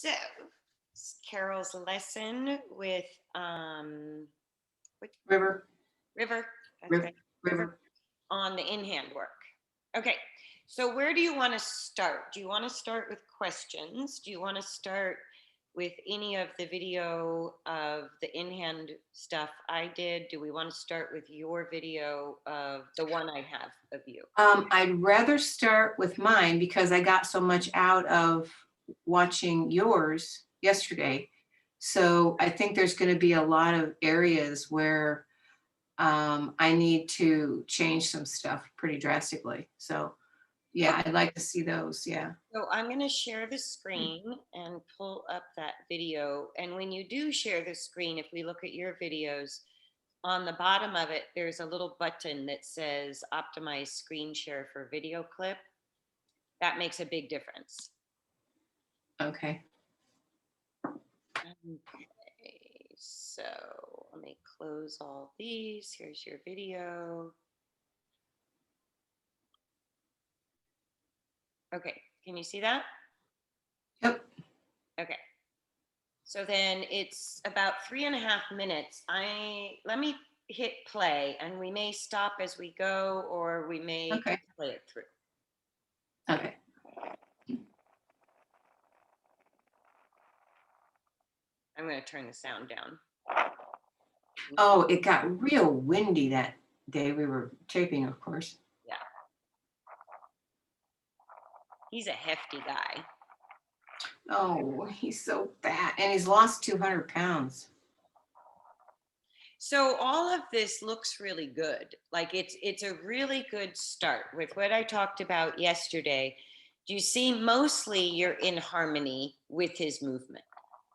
So, it's Carol's lesson with River. River. That's River. right. River. On the in-hand work. Okay, so where do you want to start? Do you want to start with questions? Do you want to start with any of the video of the in-hand stuff I did? Do we want to start with your video of the one I have of you? I'd rather start with mine because I got so much out of watching yours yesterday. So I think there's going to be a lot of areas where I need to change some stuff pretty drastically. So yeah, I'd like to see those. Yeah. So I'm going to share the screen and pull up that video. And when you do share the screen, if we look at your videos, on the bottom of it, there's a little button that says optimize screen share for video clip. That makes a big difference. Okay. Okay, so let me close all these. Here's your video. Okay, can you see that? Yep. Okay. So then it's about 3.5 minutes. Let me hit play and we may stop as we go or we may play it through. Okay. I'm going to turn the sound down. Oh, it got real windy that day we were taping, of course. Yeah. He's a hefty guy. Oh, he's so fat and he's lost 200 pounds. So all of this looks really good. Like it's a really good start with what I talked about yesterday. Do you see mostly you're in harmony with his movement?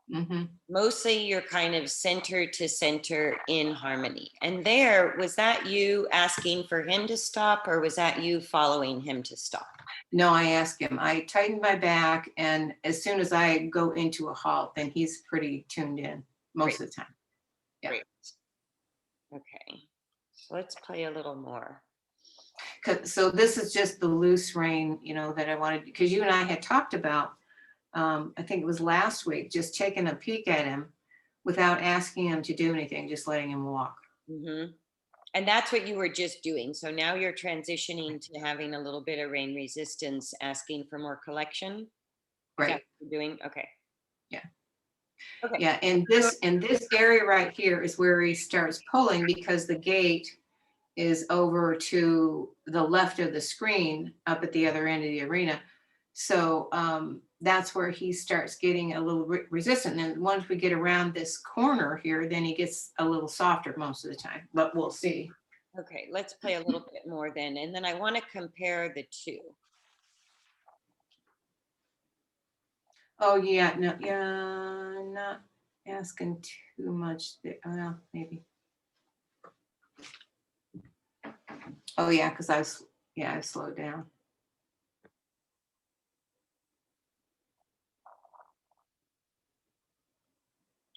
Mm-hmm. Mostly you're kind of center to center in harmony. And was that you asking for him to stop or was that you following him to stop? No, I asked him. I tightened my back, and as soon as I go into a halt, then he's pretty tuned in most of the time. Yeah. Great. Okay, so let's play a little more. So this is just the loose rein, that I wanted, because you and I had talked about, I think it was last week, just taking a peek at him without asking him to do anything, just letting him walk. Mm-hmm. And that's what you were just doing. So now you're transitioning to having a little bit of rain resistance, asking for more collection. Right. Is that what you're doing? Okay. Yeah. Okay. Yeah. And this area right here is where he starts pulling because the gate is over to the left of the screen up at the other end of the arena. So that's where he starts getting a little resistant. And once we get around this corner here, then he gets a little softer most of the time, but we'll see. Okay, let's play a little bit more then. And then I want to compare the two. Oh yeah, no, yeah, not asking too much. Well, maybe. Oh yeah, because I slowed down.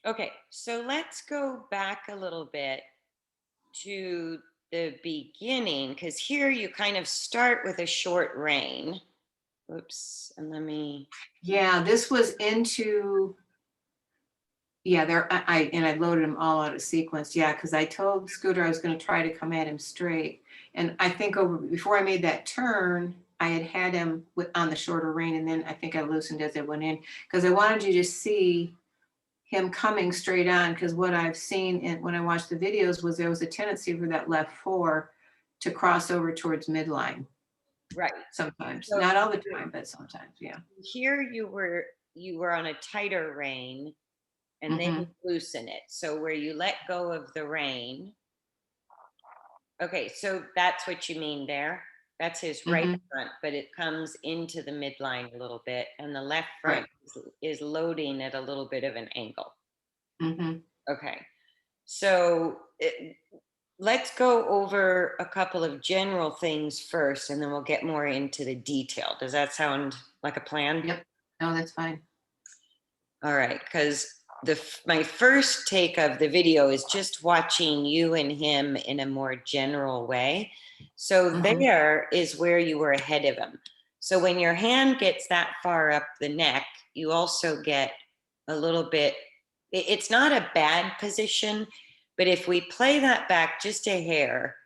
Okay, so let's go back a little bit to the beginning, because here you kind of start with a short rein. Oops, and Yeah, this was into. Yeah, I loaded them all out of sequence. Yeah, because I told Scooter I was going to try to come at him straight, and I think before I made that turn, I had him on the shorter rein, and then I think I loosened as I went in because I wanted you to see him coming straight on. Because what I've seen when I watched the videos was there was a tendency for that left fore to cross over towards midline. Right. Sometimes, so, not all the time, but sometimes. Yeah. Here you were on a tighter rein. And then you loosen it. So where you let go of the rein. Okay, so that's what you mean there. That's his right front, but it comes into the midline a little bit. And the left front is loading at a little bit of an angle. Okay, so let's go over a couple of general things first, and then we'll get more into the detail. Does that sound like a plan? Yep. No, that's fine. All right, because my first take of the video is just watching you and him in a more general way. So there is where you were ahead of him. So when your hand gets that far up the neck, you also get a little bit. It's not a bad position, but if we play that back just a hair,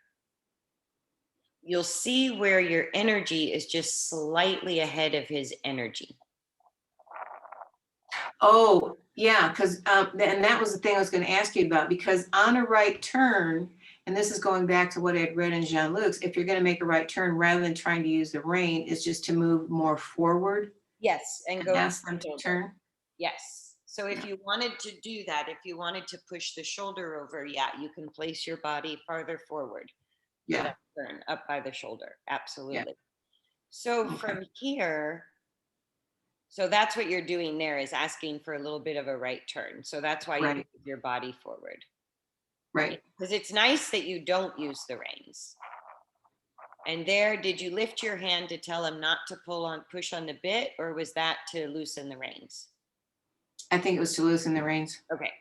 you'll see where your energy is just slightly ahead of his energy. Oh, yeah, because, and that was the thing I was going to ask you about, because on a right turn, and this is going back to what I'd read in Jean-Luc's, if you're going to make a right turn, rather than trying to use the rein, is just to move more forward Yes, and and go ask them to shoulder. turn. Yes. So if you wanted to do that, if you wanted to push the shoulder over, yeah, you can place your body farther forward for Yeah, that turn up by the shoulder. yeah, Absolutely. So okay, from here, so that's what you're doing there, is asking for a little bit of a right turn. So that's why you right, move your body forward. right. Because it's nice that you don't use the reins. And there, did you lift your hand to tell him not to push on the bit, or was that to loosen the reins? I think it was to loosen the reins. Okay.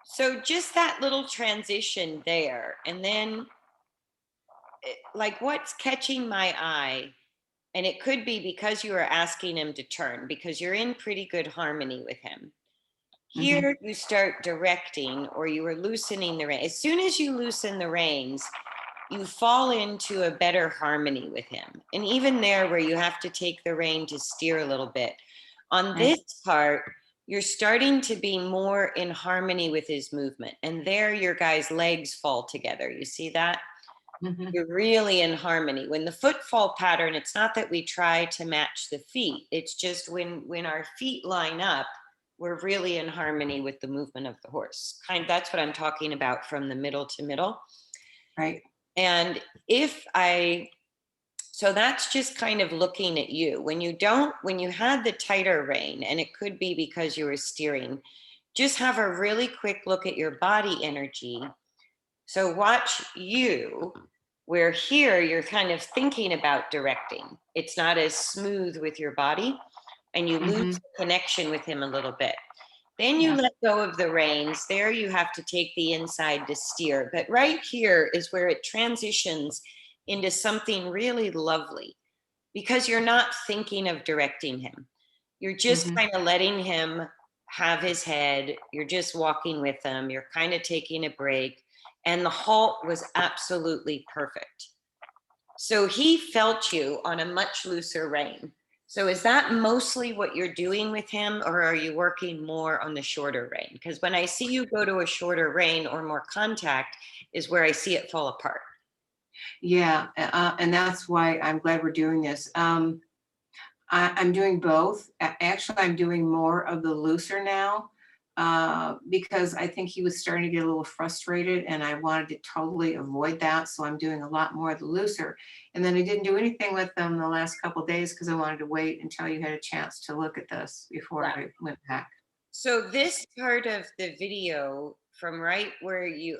So just that little transition there. And then, like, what's catching my eye, and it could be because you are asking him to turn, because you're in pretty good harmony with him. Hmm. Here, you start directing, or you are loosening the rein. As soon as you loosen the reins, you fall into a better harmony with him. And even there, where you have to take the rein to steer a little bit, on Right. this part, you're starting to be more in harmony with his movement. And there, your guy's legs fall together. You see that? Hmm. You're really in harmony. When the footfall pattern, it's not that we try to match the feet. It's just when our feet line up, we're really in harmony with the movement of the horse. That's what I'm talking about, from the middle to middle. Right. And if I, so that's just kind of looking at you. When you had the tighter rein, and it could be because you were steering, just have a really quick look at your body energy. So watch you, where here you're kind of thinking about directing. It's not as smooth with your body, and you lose Hmm. the connection with him a little bit. Then you Yeah. let go of the reins. There you have to take the inside to steer. But right here is where it transitions into something really lovely, because you're not thinking of directing him. You're just Hmm. kind of letting him have his head. You're just walking with him. You're kind of taking a break. And the halt was absolutely perfect. So he felt you on a much looser rein. So is that mostly what you're doing with him, or are you working more on the shorter rein? Because when I see you go to a shorter rein or more contact is where I see it fall apart. Yeah, and that's why I'm glad we're doing this. I'm doing both. Actually, I'm doing more of the looser now, because I think he was starting to get a little frustrated, and I wanted to totally avoid that. So I'm doing a lot more of the looser. And then I didn't do anything with them the last couple of days because I wanted to wait until you had a chance to look at this before Yeah. I went back. So this part of the video, from right where you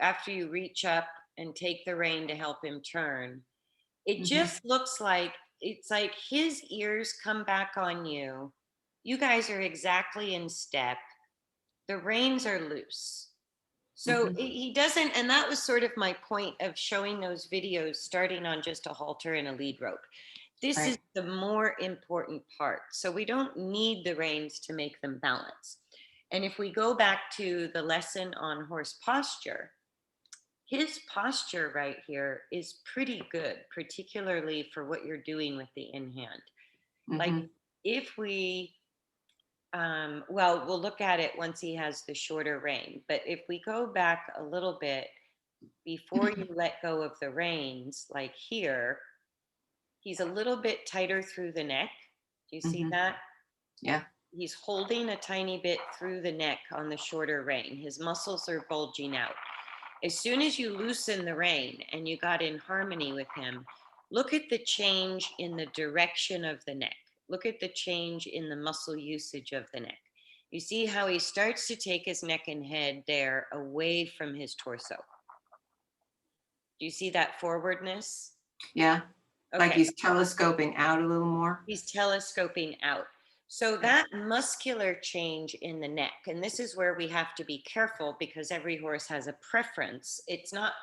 after you reach up and take the rein to help him turn, it Hmm. just looks like it's like his ears come back on you. You guys are exactly in step. The reins are loose. So Hmm. he doesn't, and that was sort of my point of showing those videos starting on just a halter and a lead rope. This is Right. the more important part. So we don't need the reins to make them balance. And if we go back to the lesson on horse posture, his posture right here is pretty good, particularly for what you're doing with the in hand. Like, Hmm. if we, well, we'll look at it once he has the shorter rein. But if we go back a little bit before you let go of the reins, like here, he's a little bit tighter through the neck. Do you see Hmm. that? Yeah. He's holding a tiny bit through the neck on the shorter rein. His muscles are bulging out. As soon as you loosen the rein and you got in harmony with him, look at the change in the direction of the neck. Look at the change in the muscle usage of the neck. You see how he starts to take his neck and head there away from his torso. Do you see that forwardness? Yeah. Like Okay, he's telescoping out a little more. he's telescoping out. So Yeah. that muscular change in the neck, and this is where we have to be careful, because every horse has a preference. It's not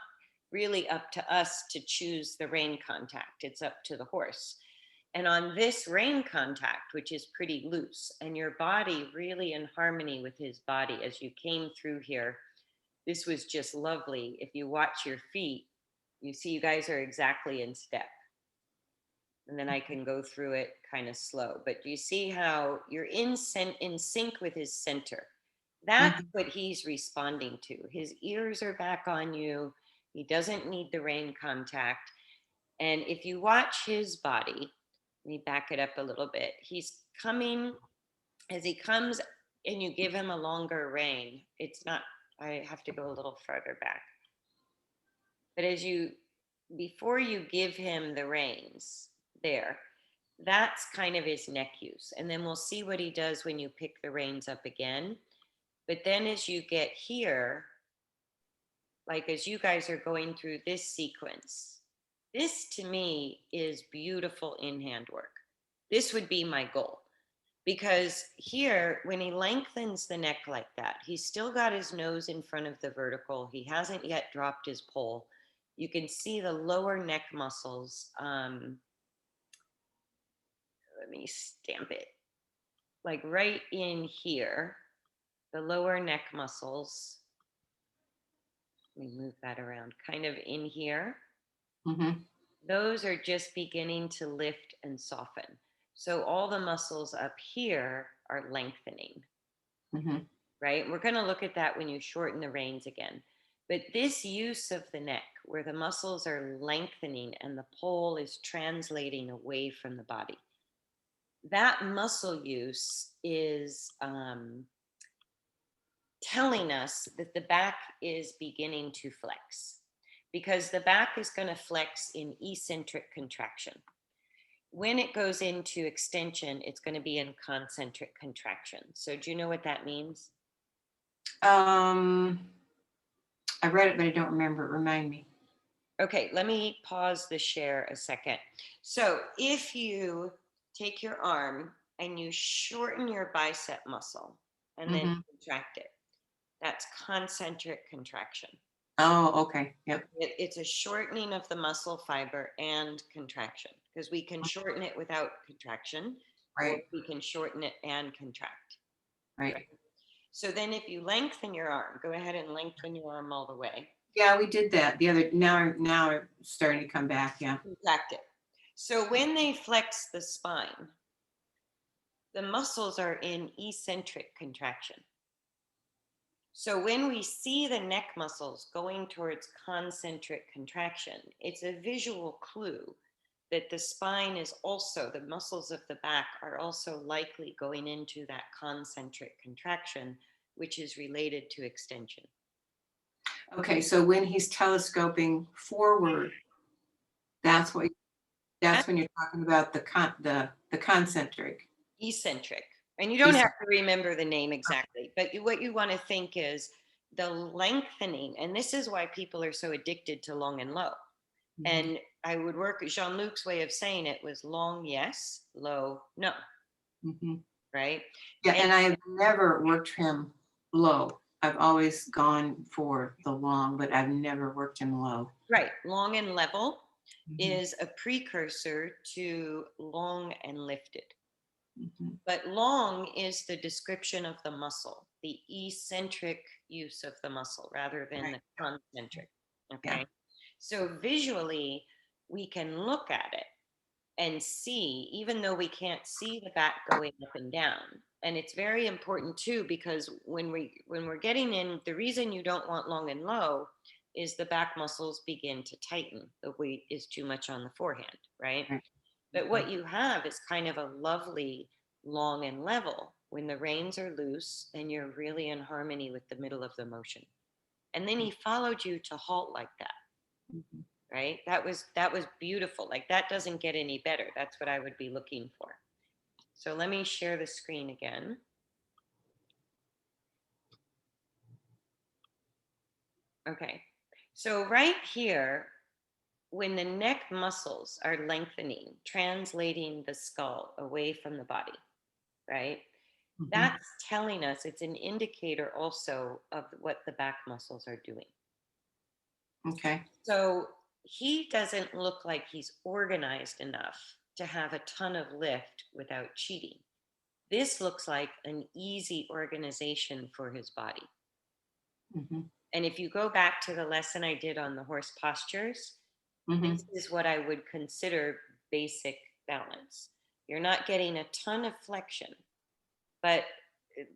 really up to us to choose the rein contact, it's up to the horse. And on this rein contact, which is pretty loose, and your body really in harmony with his body as you came through here, this was just lovely. If you watch your feet, you see you guys are exactly in step. And then I can go through it kind of slow. But do you see how you're in sync with his center? That's Mhm. what he's responding to. His ears are back on you. He doesn't need the rein contact. And if you watch his body, let me back it up a little bit. He's coming, as he comes and you give him a longer rein, it's not, I have to go a little further back. But before you give him the reins there, that's kind of his neck use. And then we'll see what he does when you pick the reins up again. But then as you get here, like as you guys are going through this sequence, this to me is beautiful in hand work. This would be my goal. Because here, when he lengthens the neck like that, he's still got his nose in front of the vertical. He hasn't yet dropped his pole. You can see the lower neck muscles. Let me stamp it. Like right in here, the lower neck muscles. Let me move that around. Kind of in here. Mhm. Those are just beginning to lift and soften. So all the muscles up here are lengthening. Mhm. Right? We're going to look at that when you shorten the reins again. But this use of the neck, where the muscles are lengthening and the pole is translating away from the body, that muscle use is telling us that the back is beginning to flex because the back is going to flex in eccentric contraction. When it goes into extension, it's going to be in concentric contraction. So, do you know what that means? Um, I read it, but I don't remember. Remind me. Okay, let me pause the share a second. So if you take your arm and you shorten your bicep muscle and then Mhm. contract it, that's concentric contraction. Oh, okay. Yep. It's a shortening of the muscle fiber and contraction because we can shorten it without contraction or Right. we can shorten it and contract. Right. Right? So then if you lengthen your arm, go ahead and lengthen your arm all the way. Yeah, we did that the other. Now I'm starting to come back. Yeah. Contract it. So when they flex the spine, the muscles are in eccentric contraction. So when we see the neck muscles going towards concentric contraction, it's a visual clue that the spine is also, the muscles of the back are also likely going into that concentric contraction, which is related to extension. Okay. So when he's telescoping forward, that's what. That's when you're talking about the concentric. Eccentric. And you don't have to remember the name exactly, but what you want to think is the lengthening. And this is why people are so addicted to long and low. Mhm. And I would work, Jean-Luc's way of saying it was long, yes, low, no, Mhm. right? Yeah, And and I have never worked him low. I've always gone for the long, but I've never worked him low. right, long and level Mhm. is a precursor to long and lifted. Mhm. But long is the description of the muscle, the eccentric use of the muscle rather than Right. the concentric. Yeah. Okay. So visually, we can look at it and see, even though we can't see the back going up and down. And it's very important too, because when we're getting in, the reason you don't want long and low is the back muscles begin to tighten. The weight is too much on the forehand, right? Right. But Mhm. what you have is kind of a lovely long and level when the reins are loose and you're really in harmony with the middle of the motion. And then he followed you to halt like that, Mhm. right? That was beautiful. Like that doesn't get any better. That's what I would be looking for. So let me share the screen again. Okay. So right here, when the neck muscles are lengthening, translating the skull away from the body, right? Mhm. That's telling us it's an indicator also of what the back muscles are doing. Okay. So he doesn't look like he's organized enough to have a ton of lift without cheating. This looks like an easy organization for his body. Mhm. And if you go back to the lesson I did on the horse postures, this Mhm. is what I would consider basic balance. You're not getting a ton of flexion, but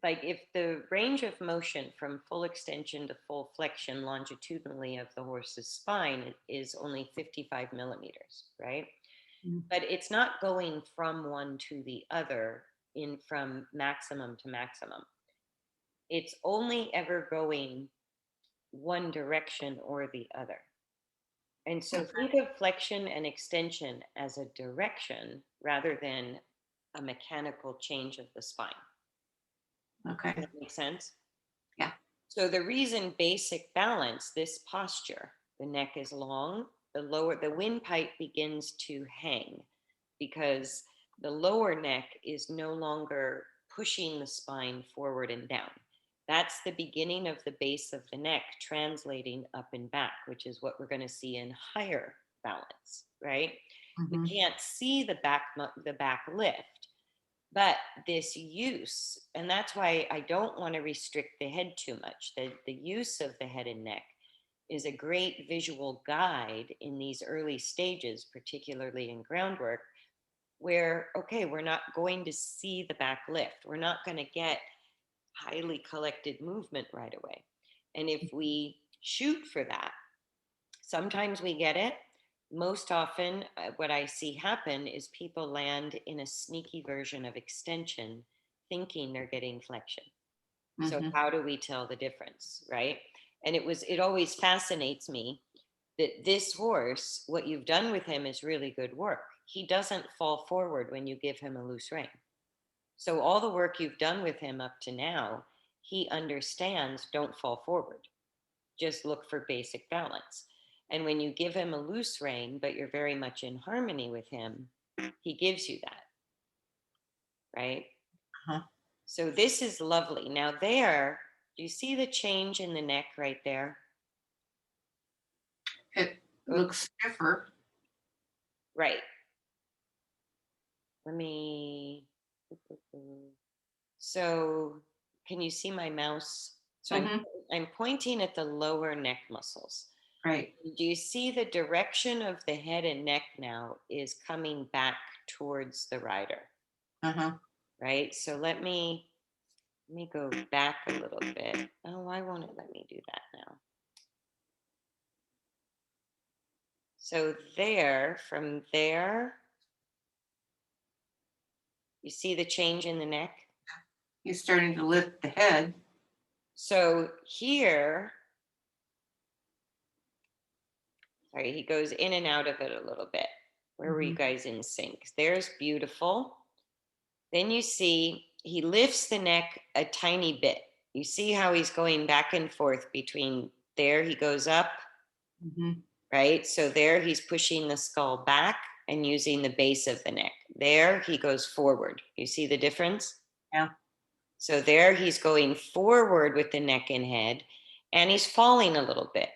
like if the range of motion from full extension to full flexion longitudinally of the horse's spine is only 55 millimeters, right? Mhm. But it's not going from one to the other in from maximum to maximum. It's only ever going one direction or the other. And so think of flexion and extension as a direction rather than a mechanical change of the spine. Okay. Does that make sense? Yeah. So the reason basic balance, this posture, the neck is long, the windpipe begins to hang because the lower neck is no longer pushing the spine forward and down. That's the beginning of the base of the neck translating up and back, which is what we're going to see in higher balance, right? We Mhm. can't see the back lift, but this use, and that's why I don't want to restrict the head too much. The use of the head and neck is a great visual guide in these early stages, particularly in groundwork, where, okay, we're not going to see the back lift. We're not going to get highly collected movement right away. And if we shoot for that, sometimes we get it. Most often, what I see happen is people land in a sneaky version of extension, thinking they're getting flexion. So Mhm. how do we tell the difference, right? And it always fascinates me that this horse, what you've done with him is really good work. He doesn't fall forward when you give him a loose rein. So all the work you've done with him up to now, he understands, don't fall forward. Just look for basic balance. And when you give him a loose rein, but you're very much in harmony with him, he gives you that, right? Uh-huh. So this is lovely. Now, there, do you see the change in the neck right there? It Oh, looks stiffer. right. Let me. So, can you see my mouse? So Mhm. I'm pointing at the lower neck muscles. Right. Do you see the direction of the head and neck now is coming back towards the rider, Uh-huh. right? So let me go back a little bit. Oh, why won't it let me do that now? So there, from there, you see the change in the neck. He's starting to lift the head. So here, sorry, he goes in and out of it a little bit. Where were you Mhm. guys in sync? There's beautiful. Then you see he lifts the neck a tiny bit. You see how he's going back and forth between there, he goes up, Mhm. right? So there he's pushing the skull back and using the base of the neck. There he goes forward. You see the difference? Yeah. So there he's going forward with the neck and head, and he's falling a little bit.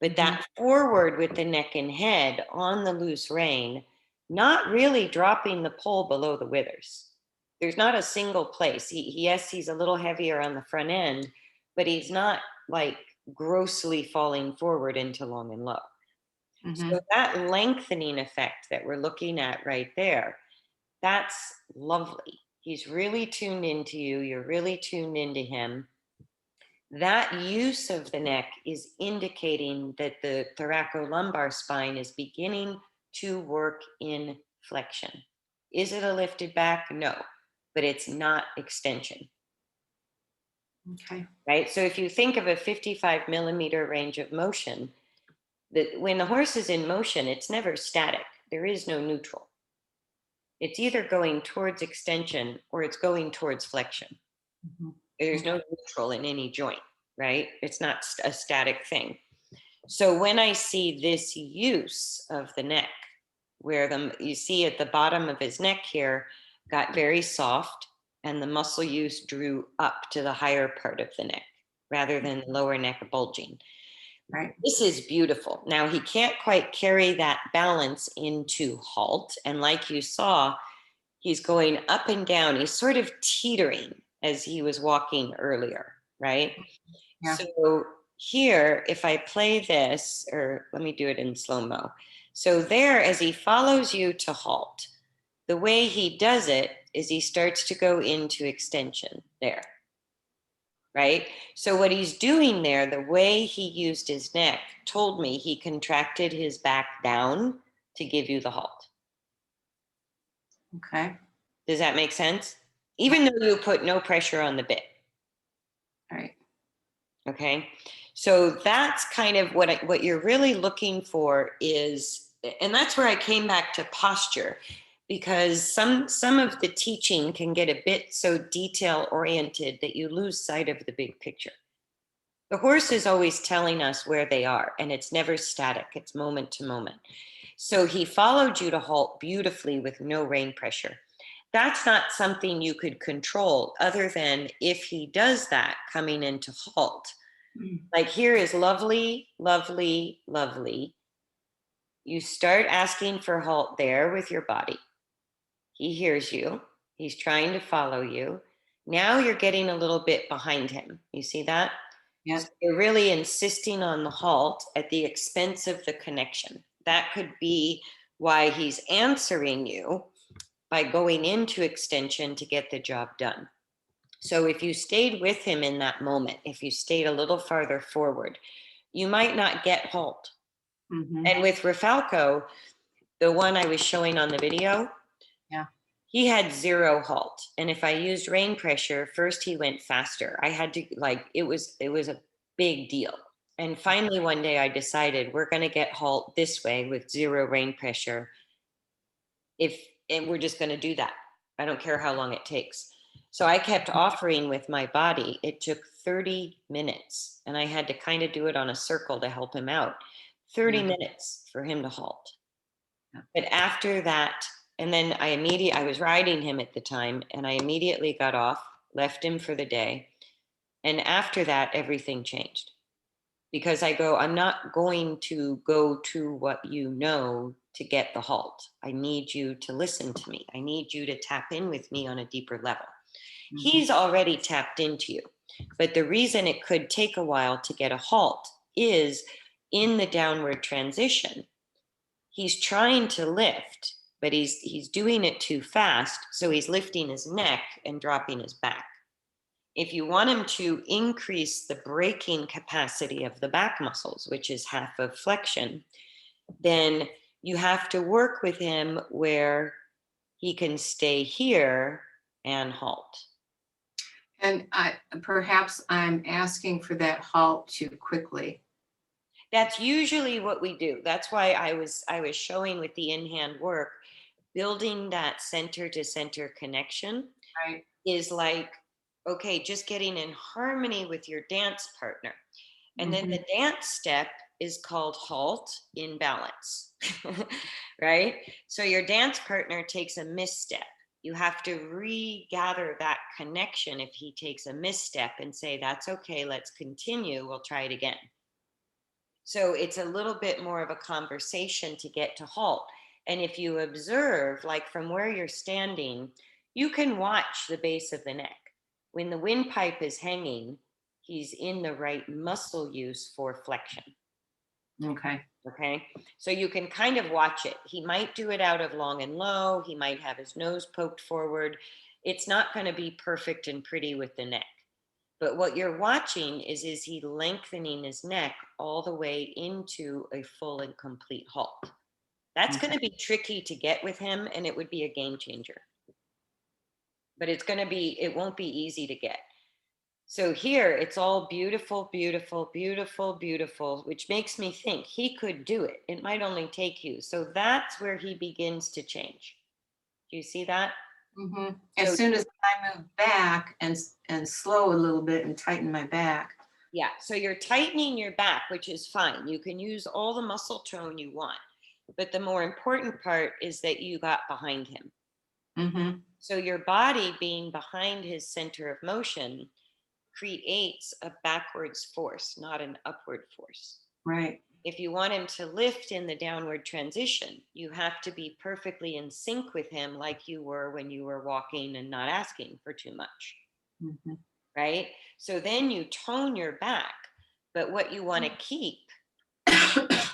But Mhm. that forward with the neck and head on the loose rein, not really dropping the pole below the withers. There's not a single place. Yes, he's a little heavier on the front end, but he's not like grossly falling forward into long and low. So Mhm. that lengthening effect that we're looking at right there, that's lovely. He's really tuned into you. You're really tuned into him. That use of the neck is indicating that the thoracolumbar spine is beginning to work in flexion. Is it a lifted back? No, but it's not extension, Okay. right? So if you think of a 55 millimeter range of motion, that when the horse is in motion, it's never static. There is no neutral. It's either going towards extension or it's going towards flexion. Mhm. There's no neutral in any joint, right? It's not a static thing. So when I see this use of the neck, where you see at the bottom of his neck here got very soft and the muscle use drew up to the higher part of the neck rather than the lower neck bulging. Right. This is beautiful. Now he can't quite carry that balance into halt. And like you saw, he's going up and down. He's sort of teetering as he was walking earlier, right? Yeah. So here, if I play this, or let me do it in slow-mo. So there, as he follows you to halt, the way he does it is he starts to go into extension there, right? So what he's doing there, the way he used his neck told me he contracted his back down to give you the halt. Okay. Does that make sense? Even though you put no pressure on the bit. All right. Okay. So that's kind of what you're really looking for is, and that's where I came back to posture, because some of the teaching can get a bit so detail oriented that you lose sight of the big picture. The horse is always telling us where they are, and it's never static, it's moment to moment. So he followed you to halt beautifully with no rein pressure. That's not something you could control other than if he does that coming into halt. Like here is lovely, lovely, lovely. You start asking for halt there with your body. He hears you. He's trying to follow you. Now you're getting a little bit behind him. You see that? Yeah. So you're really insisting on the halt at the expense of the connection. That could be why he's answering you by going into extension to get the job done. So if you stayed with him in that moment, if you stayed a little farther forward, you might not get halt. Mm-hmm. And with Rafalco, the one I was showing on the video, Yeah. he had zero halt. And if I used rein pressure, first he went faster. I had to it was a big deal. And finally one day I decided we're going to get halt this way with zero rein pressure. And we're just going to do that. I don't care how long it takes. So I kept offering with my body. It took 30 minutes and I had to kind of do it on a circle to help him out. 30 minutes for him to halt. But after that, and then I was riding him at the time and I immediately got off, left him for the day. And after that, everything changed because I'm not going to go to what you know to get the halt. I need you to listen to me. I need you to tap in with me on a deeper level. He's already tapped into you. But the reason it could take a while to get a halt is in the downward transition. He's trying to lift, but he's doing it too fast. So he's lifting his neck and dropping his back. If you want him to increase the braking capacity of the back muscles, which is half of flexion, then you have to work with him where he can stay here and halt. And perhaps I'm asking for that halt too quickly. That's usually what we do. That's why I was showing with the in-hand work, building that center to center connection Right. is like, okay, just getting in harmony with your dance partner. And then the dance step is called halt in balance, right? So your dance partner takes a misstep. You have to regather that connection if he takes a misstep and say, that's okay, let's continue, we'll try it again. So it's a little bit more of a conversation to get to halt. And if you observe, like from where you're standing, you can watch the base of the neck. When the windpipe is hanging, he's in the right muscle use for flexion. Okay. Okay. So you can kind of watch it. He might do it out of long and low. He might have his nose poked forward. It's not going to be perfect and pretty with the neck. But what you're watching is he lengthening his neck all the way into a full and complete halt? That's going to be tricky to get with him, and it would be a game changer. But it won't be easy to get. So here, it's all beautiful, beautiful, beautiful, beautiful, which makes me think he could do it. It might only take you. So that's where he begins to change. Do you see that? As soon as I move back and slow a little bit and tighten my back. Yeah, so you're tightening your back, which is fine. You can use all the muscle tone you want. But the more important part is that you got behind him. So your body being behind his center of motion creates a backwards force, not an upward force. Right. If you want him to lift in the downward transition, you have to be perfectly in sync with him, like you were when you were walking and not asking for too much, Mhm. right? So then you tone your back. But what you want to keep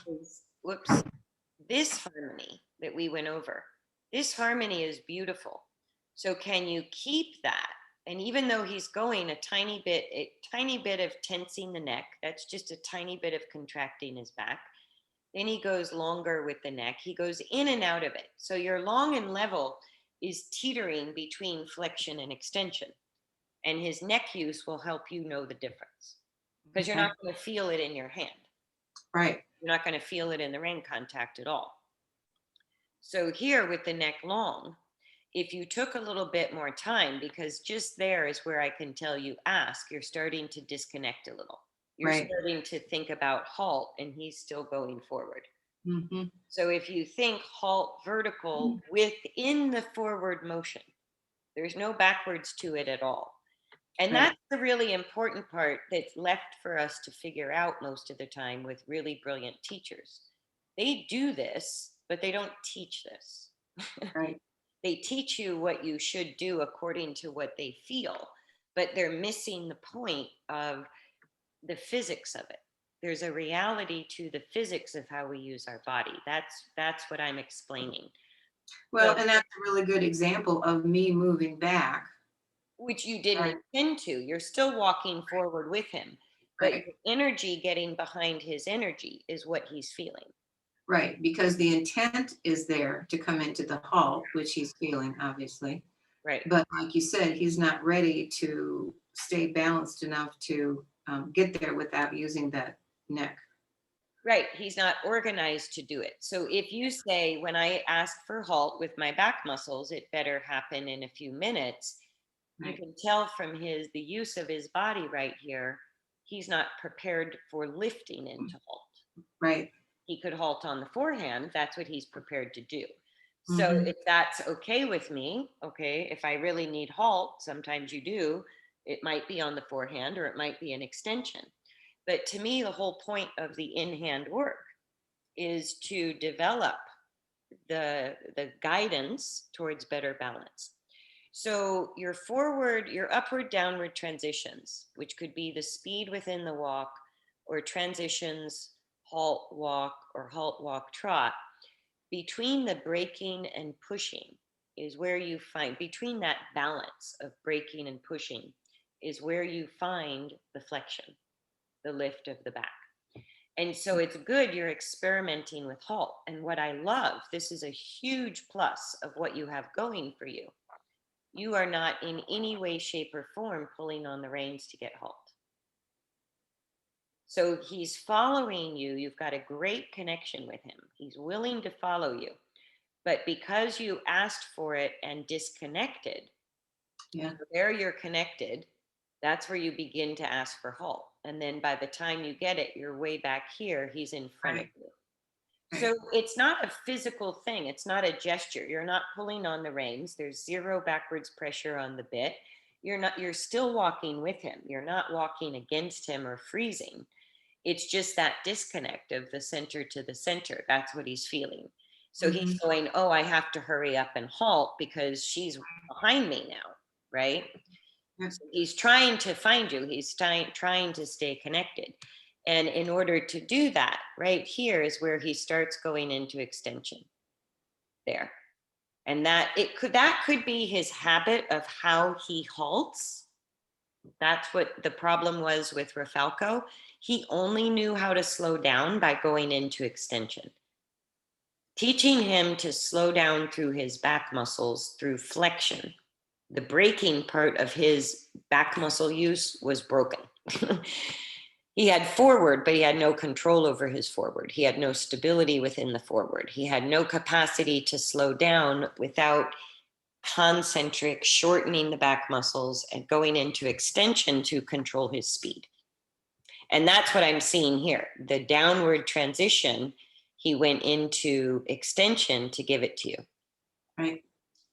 is, whoops, this harmony that we went over. This harmony is beautiful. So can you keep that? And even though he's going a tiny bit of tensing the neck, that's just a tiny bit of contracting his back. Then he goes longer with the neck. He goes in and out of it. So your long and level is teetering between flexion and extension. And his neck use will help you know the difference, because you're Okay. not going to feel it in your hand. Right. You're not going to feel it in the rein contact at all. So here with the neck long, if you took a little bit more time, because just there is where I can tell you ask, you're starting to disconnect a little. You're Right. starting to think about halt, and he's still going forward. Mhm. So if you think halt vertical within the forward motion, there's no backwards to it at all. And Right. that's the really important part that's left for us to figure out most of the time with really brilliant teachers. They do this, but they don't teach this. Right. They teach you what you should do according to what they feel, but they're missing the point of the physics of it. There's a reality to the physics of how we use our body. That's what I'm explaining. Well, So, and that's a really good example of me moving back. which you didn't Right. intend to. You're still walking forward with him, but Right. your energy getting behind his energy is what he's feeling. Right. Because the intent is there to come into the halt, which he's feeling, obviously. Right. But like you said, he's not ready to stay balanced enough to get there without using that neck. Right. He's not organized to do it. So if you say, when I ask for halt with my back muscles, it better happen in a few minutes, you Right. can tell from the use of his body right here, he's not prepared for lifting into halt. Right. He could halt on the forehand. That's what he's prepared to do. So Hmm. if that's okay with me, okay, if I really need halt, sometimes you do, it might be on the forehand or it might be an extension. But to me, the whole point of the in-hand work is to develop the guidance towards better balance. So your upward downward transitions, which could be the speed within the walk or transitions, halt walk or halt walk trot, between the braking and pushing is where you find, between that balance of braking and pushing is where you find the flexion, the lift of the back. And so it's good you're experimenting with halt. And what I love, this is a huge plus of what you have going for you. You are not in any way, shape, or form pulling on the reins to get halt. So he's following you. You've got a great connection with him. He's willing to follow you. But because you asked for it and disconnected, Yeah. there you're connected, that's where you begin to ask for halt. And then by the time you get it, you're way back here, he's in front of Right. you. Right. So it's not a physical thing. It's not a gesture. You're not pulling on the reins. There's zero backwards pressure on the bit. You're still walking with him. You're not walking against him or freezing. It's just that disconnect of the center to the center. That's what he's feeling. So he's Hmm. going, oh, I have to hurry up and halt because she's behind me now, right? Yeah. So he's trying to find you. He's trying to stay connected. And in order to do that, right here is where he starts going into extension there. And that could be his habit of how he halts. That's what the problem was with Rafalco. He only knew how to slow down by going into extension. Teaching him to slow down through his back muscles through flexion, the braking part of his back muscle use was broken. He had forward, but he had no control over his forward. He had no stability within the forward. He had no capacity to slow down without concentric shortening the back muscles and going into extension to control his speed. And that's what I'm seeing here. The downward transition, he went into extension to give it to you. Right.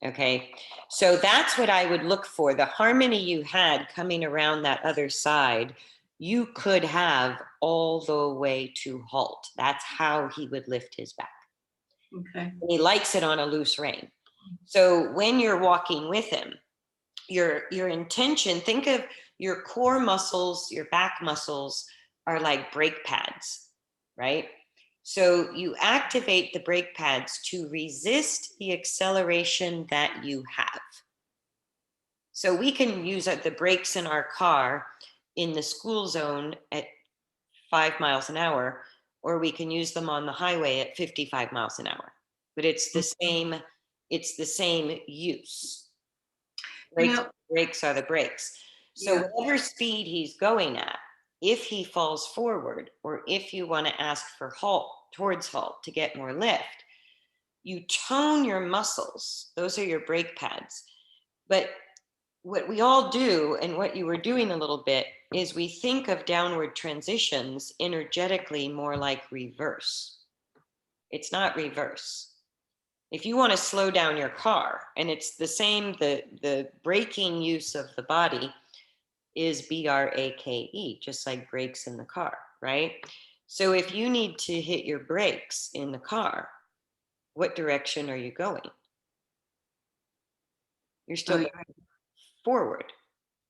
Okay. So that's what I would look for. The harmony you had coming around that other side, you could have all the way to halt. That's how he would lift his back. Okay. And he likes it on a loose rein. So when you're walking with him, your intention, think of your core muscles, your back muscles are like brake pads, right? So you activate the brake pads to resist the acceleration that you have. So we can use the brakes in our car in the school zone at 5 miles an hour, or we can use them on the highway at 55 miles an hour. But it's the same use. Brakes are the brakes. So Yeah. whatever speed he's going at, if he falls forward, or if you want to ask for towards halt to get more lift, you tone your muscles. Those are your brake pads. But what we all do, and what you were doing a little bit, is we think of downward transitions energetically more like reverse. It's not reverse. If you want to slow down your car, and it's the same, the braking use of the body is brake, just like brakes in the car, right? So if you need to hit your brakes in the car, what direction are you going? You're still going forward.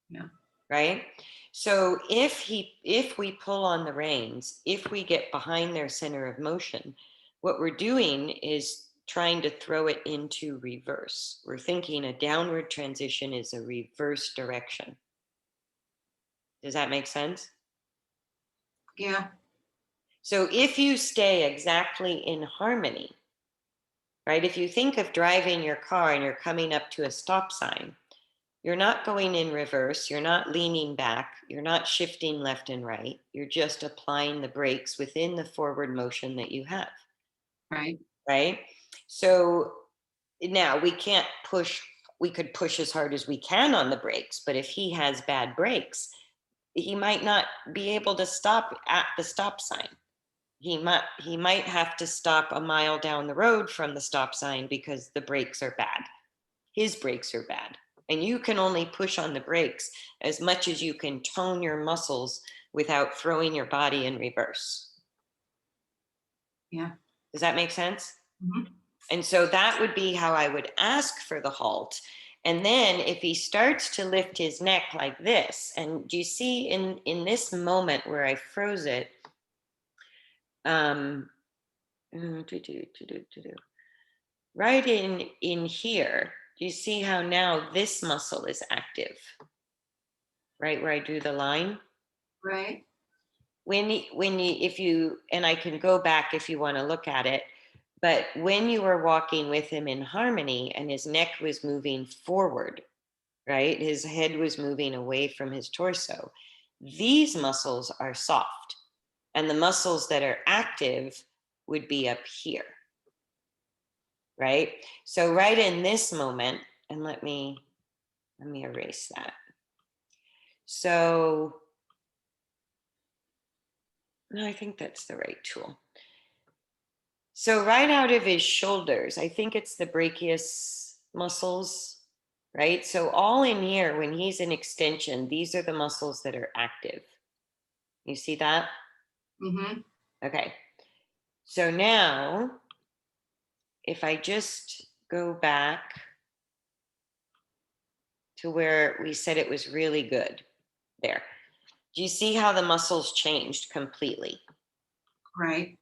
Yeah. Right? So if we pull on the reins, if we get behind their center of motion, what we're doing is trying to throw it into reverse. We're thinking a downward transition is a reverse direction. Does that make sense? Yeah. So if you stay exactly in harmony, right? If you think of driving your car and you're coming up to a stop sign, you're not going in reverse. You're not leaning back. You're not shifting left and right. You're just applying the brakes within the forward motion that you have. Right. Right. So now we could push as hard as we can on the brakes, but if he has bad brakes, he might not be able to stop at the stop sign. He might have to stop a mile down the road from the stop sign because the brakes are bad. His brakes are bad. And you can only push on the brakes as much as you can tone your muscles without throwing your body in reverse. Yeah. Does that make sense? Mm-hmm. And so that would be how I would ask for the halt. And then if he starts to lift his neck like this, and do you see in this moment where I froze it, right in here, do you see how now this muscle is active? Right where I drew the line? Right. If you, and I can go back if you want to look at it, but when you were walking with him in harmony and his neck was moving forward, right? His head was moving away from his torso. These muscles are soft, and the muscles that are active would be up here, right? So right in this moment, and let me erase that. So no, I think that's the right tool. So right out of his shoulders, I think it's the brachius muscles, right? So all in here, when he's in extension, these are the muscles that are active. You see that? Mm-hmm. Okay. So now, if I just go back to where we said it was really good there. Do you see how the muscles changed completely? Right.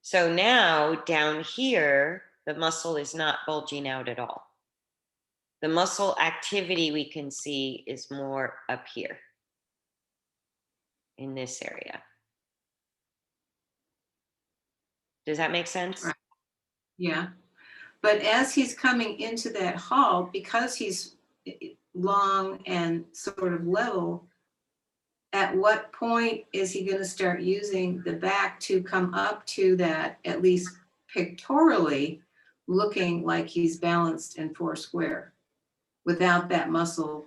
So now down here, the muscle is not bulging out at all. The muscle activity we can see is more up here in this area. Does that make sense? Right. Yeah. But as he's coming into that hall, because he's long and sort of level, at what point is he going to start using the back to come up to that, at least pictorially, looking like he's balanced and four square without that muscle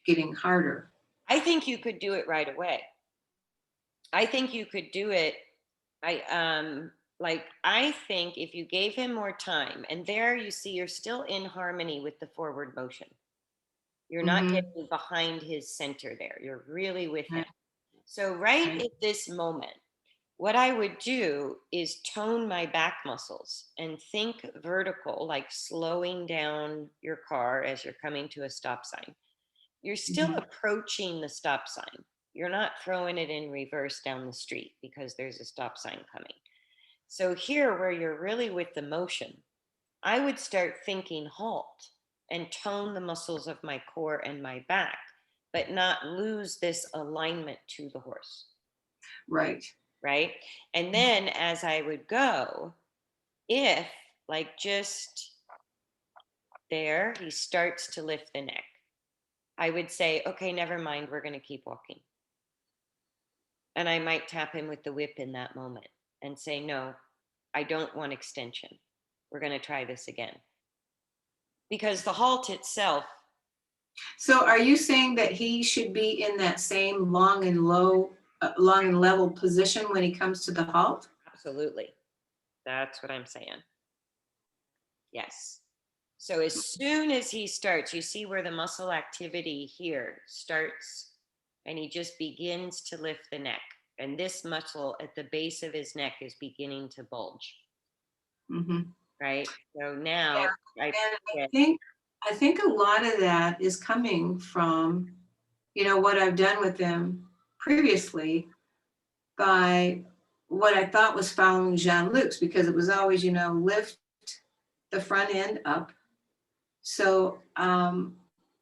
getting harder? I think you could do it right away. I think you could do it. I think if you gave him more time, and there you see you're still in harmony with the forward motion. You're not Mm-hmm. getting behind his center there. You're really with him. Right. So right Right. at this moment, what I would do is tone my back muscles and think vertical, like slowing down your car as you're coming to a stop sign. You're still Mhm. approaching the stop sign. You're not throwing it in reverse down the street because there's a stop sign coming. So, here where you're really with the motion, I would start thinking halt and tone the muscles of my core and my back, but not lose this alignment to the horse, Right. right? And then as I would go, if like just there, he starts to lift the neck, I would say, okay, never mind, we're going to keep walking. And I might tap him with the whip in that moment and say, no, I don't want extension. We're going to try this again. Because the halt itself, So are you saying that he should be in that same long and level position when he comes to the halt? absolutely, that's what I'm saying. Yes. So as soon as he starts, you see where the muscle activity here starts, and he just begins to lift the neck. And this muscle at the base of his neck is beginning to bulge, Mhm. right? So now I And yeah, I think a lot of that is coming from, what I've done with them previously by what I thought was following Jean-Luc's, because it was always, lift the front end up. So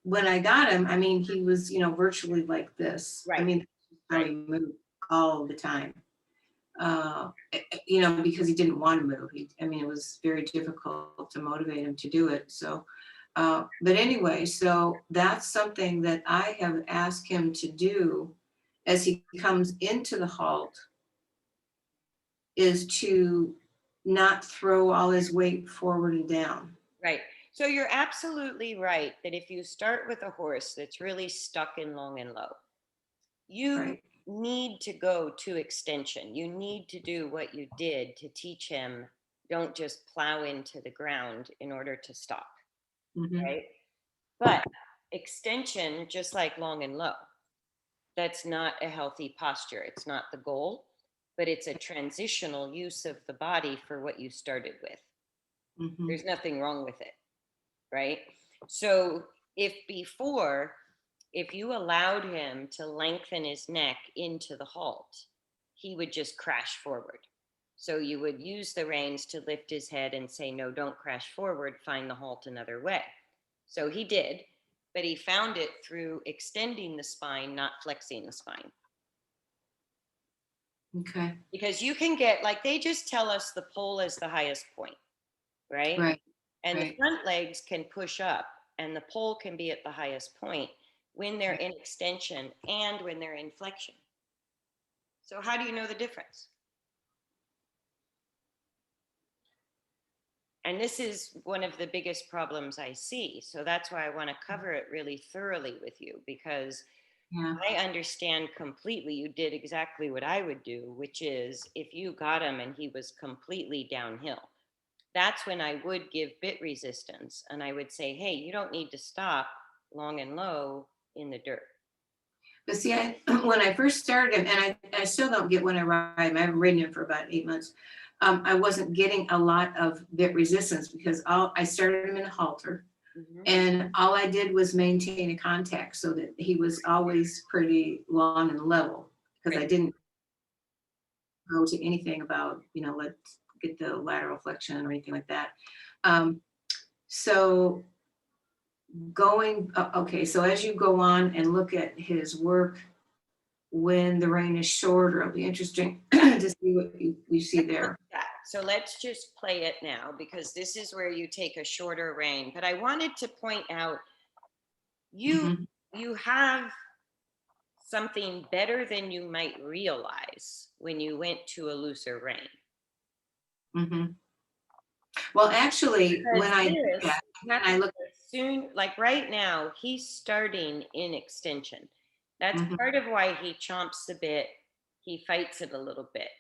when I got him, I mean, he was, virtually like this. I right, mean, how right. he moved all the time. Because he didn't want to move. I mean, it was very difficult to motivate him to do it. So, but anyway, so that's something that I have asked him to do as he comes into the halt, is to not throw all his weight forward and down. Right. So you're absolutely right that if you start with a horse that's really stuck in long and low, you Right. need to go to extension. You need to do what you did to teach him don't just plow into the ground in order to stop, Hmm. right? But extension, just like long and low, that's not a healthy posture. It's not the goal, but it's a transitional use of the body for what you started with. Hmm. There's nothing wrong with it, right? So if before, if you allowed him to lengthen his neck into the halt, he would just crash forward. So you would use the reins to lift his head and say, no, don't crash forward, find the halt another way. So he did, but he found it through extending the spine, not flexing the spine. Okay. Because you can get, like, they just tell us the pole is the highest point, right? Right. And the Right. front legs can push up, and the pole can be at the highest point when they're in extension and when they're in flexion. So, how do you know the difference? And this is one of the biggest problems I see. So, that's why I want to cover it really thoroughly with you, because Yeah. I understand completely. You did exactly what I would do, which is if you got him and he was completely downhill, that's when I would give bit resistance and I would say, hey, you don't need to stop long and low in the dirt. But see, when I first started him, and I still don't get when I ride him, I haven't ridden him for about 8 months. I wasn't getting a lot of bit resistance because I started him in a halter, Mhm. and all I did was maintain a contact so that he was always pretty long and level, because I Right. didn't go to anything about, let's get the lateral flexion or anything like that. Um, so okay, so as you go on and look at his work when the rain is shorter, it'll be interesting to see what you see there. Yeah. So let's just play it now because this is where you take a shorter rein. But I wanted to point out you Hmm. you have something better than you might realize when you went to a looser rein. Hmm. Well, actually, when Because I did this that, and I happens look. as soon, like right now, he's starting in extension. That's Hmm. part of why he chomps a bit. He fights it a little bit.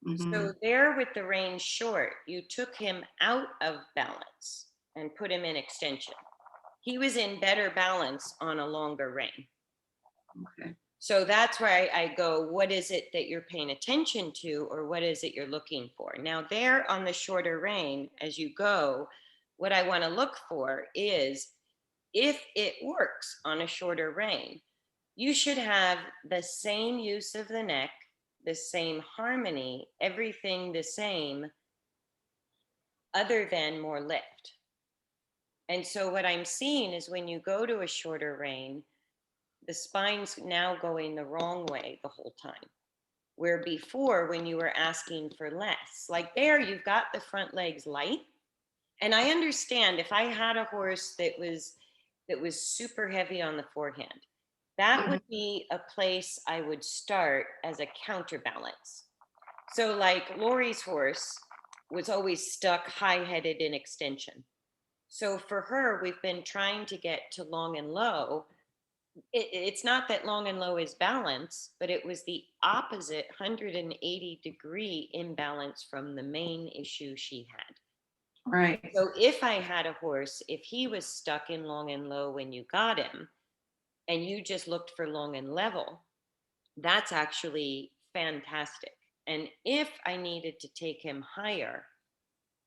Hmm. So there with the rein short, you took him out of balance and put him in extension. He was in better balance on a longer rein. Okay. So that's where I go, what is it that you're paying attention to, or what is it you're looking for? Now, there on the shorter rein, as you go, what I want to look for is if it works on a shorter rein, you should have the same use of the neck, the same harmony, everything the same, other than more lift. And so what I'm seeing is when you go to a shorter rein, the spine's now going the wrong way the whole time. Where before, when you were asking for less, like there, you've got the front legs light. And I understand if I had a horse that was super heavy on the forehand, that would be a place I would start as a counterbalance. So like Lori's horse was always stuck high-headed in extension. So for her, we've been trying to get to long and low. It's not that long and low is balance, but it was the opposite 180-degree imbalance from the main issue she had. Right. So if I had a horse, if he was stuck in long and low when you got him, and you just looked for long and level, that's actually fantastic. And if I needed to take him higher,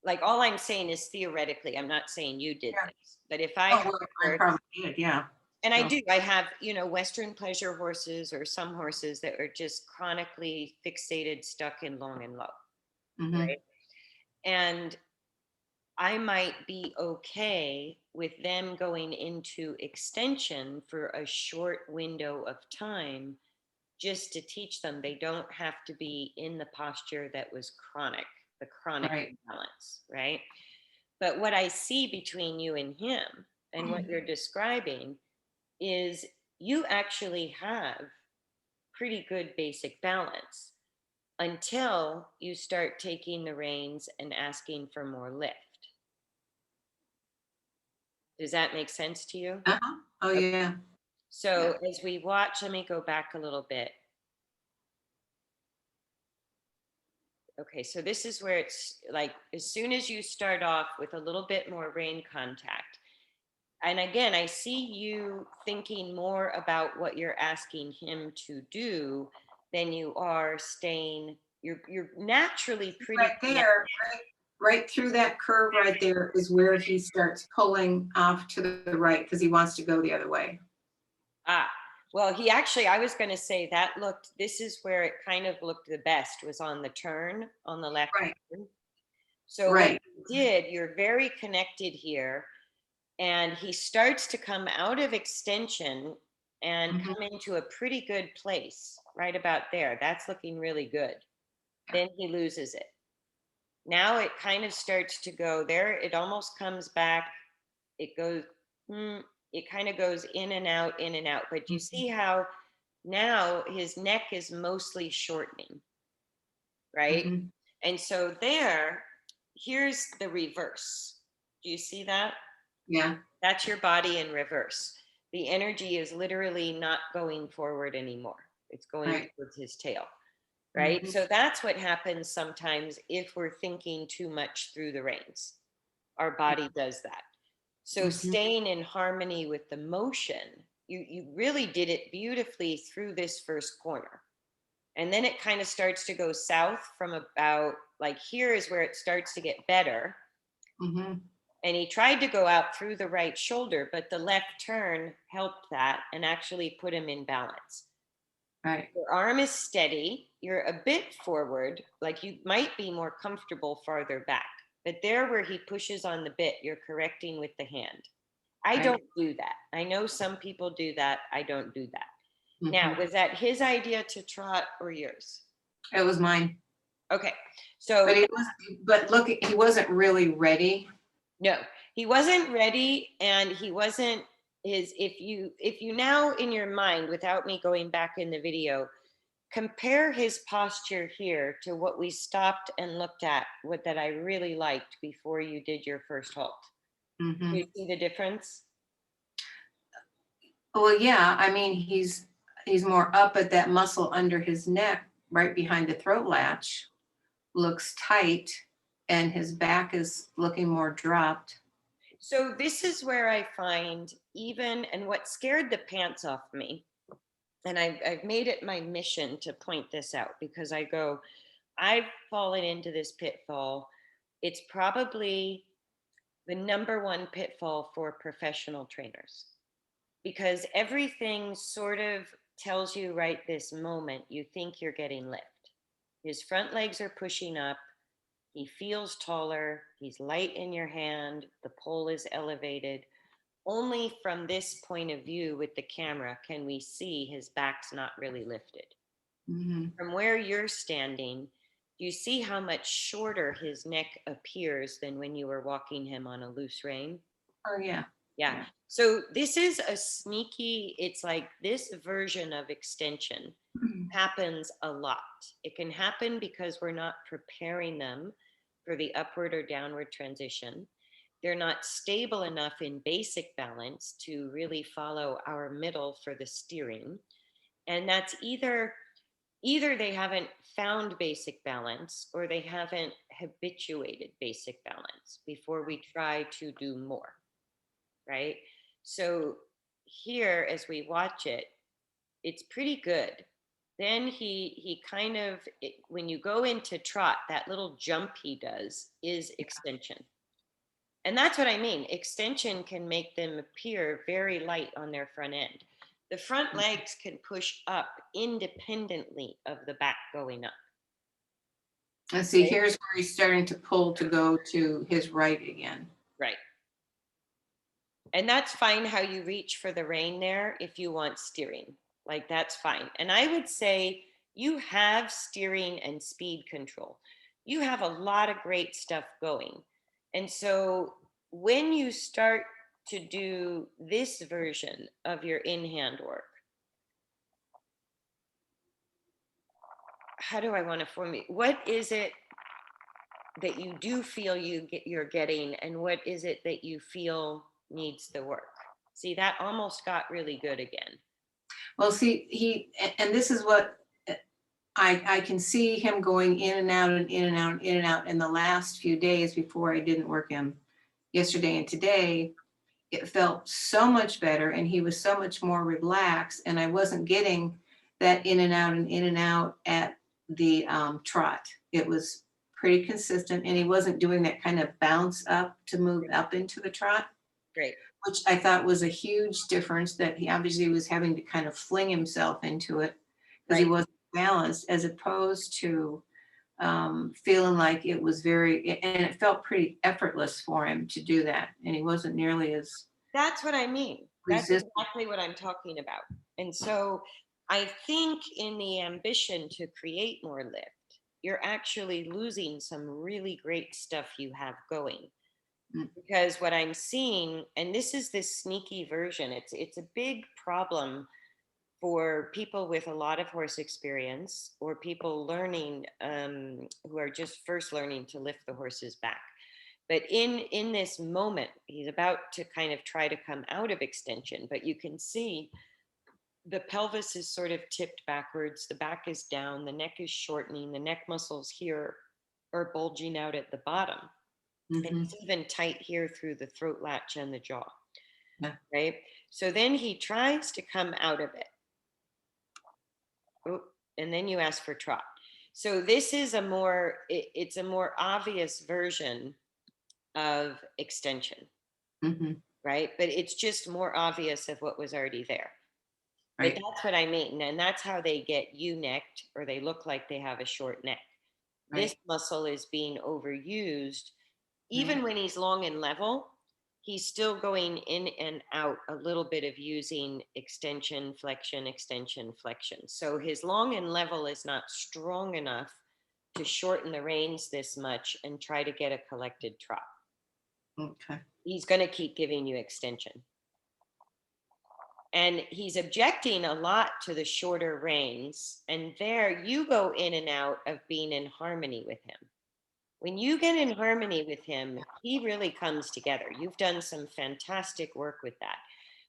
like all I'm saying is theoretically, I'm not saying you did Yeah. this, but if I Oh, had well, a I horse, probably did, yeah. and I So, do, I have, Western pleasure horses or some horses that are just chronically fixated, stuck in long and low, mhm. right? And I might be okay with them going into extension for a short window of time just to teach them they don't have to be in the posture that was chronic, the chronic Right. imbalance, right? But what I see between you and him and what you're describing is you actually have pretty good basic balance until you start taking the reins and asking for more lift. Does that make sense to you? Uh-huh. Oh, Okay. yeah. So Yeah. as we watch, let me go back a little bit. Okay, so this is where it's like as soon as you start off with a little bit more rein contact, and again, I see you thinking more about what you're asking him to do than you are staying. You're naturally pretty Right there, right through that curve right there is where he starts pulling off to the right because he wants to go the other way. Ah, well, he actually, I was going to say that looked, this is where it kind of looked the best was on the turn, on the left Right. turn. So what Right. you did, you're very connected here, and he starts to come out of extension and Mhm. come into a pretty good place right about there. That's looking really good. Yeah. Then he loses it. Now it kind of starts to go there. It almost comes back. It goes, it kind of goes in and out, in and out. But you Mhm. see how now his neck is mostly shortening, right? Mhm. And so here's the reverse. Do you see that? Yeah. That's your body in reverse. The energy is literally not going forward anymore. It's going Right. towards his tail, right? Mhm. So that's what happens sometimes if we're thinking too much through the reins. Our body does that. So Mhm. staying in harmony with the motion, you really did it beautifully through this first corner. And then it kind of starts to go south from about like here is where it starts to get better. Mhm. And he tried to go out through the right shoulder, but the left turn helped that and actually put him in balance. Right. Your arm is steady. You're a bit forward, like you might be more comfortable farther back. But there where he pushes on the bit, you're correcting with the hand. I Right. don't do that. I know some people do that. I don't do that. Now, Mhm. was that his idea to trot or yours? It was mine. Okay. But So, look, he wasn't really ready. no, he wasn't ready and he wasn't his if you now in your mind without me going back in the video compare his posture here to what we stopped and looked at what that I really liked before you did your first halt. Do you Mhm. see the difference? Well, yeah, I mean, he's more up, at that muscle under his neck, right behind the throat latch, looks tight, and his back is looking more dropped. So this is where I find even and what scared the pants off me and I've made it my mission to point this out because I go, I've fallen into this pitfall. It's probably the number one pitfall for professional trainers because everything sort of tells you right this moment you think you're getting lift. His front legs are pushing up. He feels taller. He's light in your hand. The pole is elevated. Only from this point of view with the camera can we see his back's not really lifted. Mhm. From where you're standing, you see how much shorter his neck appears than when you were walking him on a loose rein. Oh, yeah. Yeah. Yeah. So this is a sneaky, it's like this version of extension Mhm. happens a lot. It can happen because we're not preparing them for the upward or downward transition. They're not stable enough in basic balance to really follow our middle for the steering. And that's either they haven't found basic balance or they haven't habituated basic balance before we try to do more, right? So here as we watch it, it's pretty good. Then he kind of when you go into trot, that little jump he does is extension. And that's what I mean. Extension can make them appear very light on their front end. The front legs can push up independently of the back going up. And see, Right. here's where he's starting to pull to go to his right again. Right. And that's fine how you reach for the rein there if you want steering. Like that's fine. And I would say you have steering and speed control. You have a lot of great stuff going. And so when you start to do this version of your in hand work, how do I want to formulate? What is it that you do feel you're getting, and what is it that you feel needs the work? See, that almost got really good again. Well, see, and this is what I can see him going in and out and in and out and in and out in the last few days before I didn't work him yesterday and today. It felt so much better and he was so much more relaxed and I wasn't getting that in and out and in and out at the trot. It was pretty consistent and he wasn't doing that kind of bounce up to move up into the trot, Great. which I thought was a huge difference that he obviously was having to kind of fling himself into it because he Right. wasn't balanced as opposed to feeling like it was and it felt pretty effortless for him to do that. And he wasn't nearly as That's what I mean. That's resistant. exactly what I'm talking about. And so I think in the ambition to create more lift, you're actually losing some really great stuff you have going. Mm. Because what I'm seeing, and this is this sneaky version, it's a big problem for people with a lot of horse experience or people learning who are just first learning to lift the horse's back. But in this moment, he's about to kind of try to come out of extension, but you can see the pelvis is sort of tipped backwards, the back is down, the neck is shortening, the neck muscles here are bulging out at the bottom. And Mhm. it's even tight here through the throat latch and the jaw, Yeah. right? So then he tries to come out of it. Oh, and then you ask for trot. So this is it's a more obvious version of extension, Mhm. right? But it's just more obvious of what was already there. But Right. that's what I mean. And that's how they get U-necked or they look like they have a short neck. This Right. muscle is being overused. Right. Even when he's long and level, he's still going in and out a little bit of using extension, flexion, flexion. So his long and level is not strong enough to shorten the reins this much and try to get a collected trot. Okay. He's going to keep giving you extension. And he's objecting a lot to the shorter reins. And there you go in and out of being in harmony with him. When you get in harmony with him, he really comes together. You've done some fantastic work with that.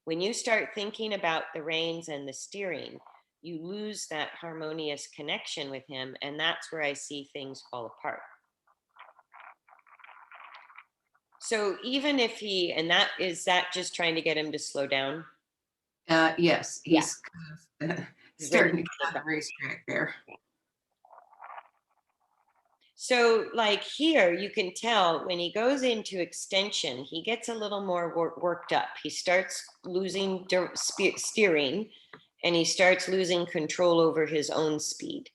When you start thinking about the reins and the steering, you lose that harmonious connection with him. And that's where I see things fall apart. So even if and that just trying to get him to slow down? Yes, Yeah. he's kind of He's ready starting to to get take on the racetrack there. So like here, you can tell when he goes into extension, he gets a little more worked up. He starts losing steering, and he starts losing control over his own speed.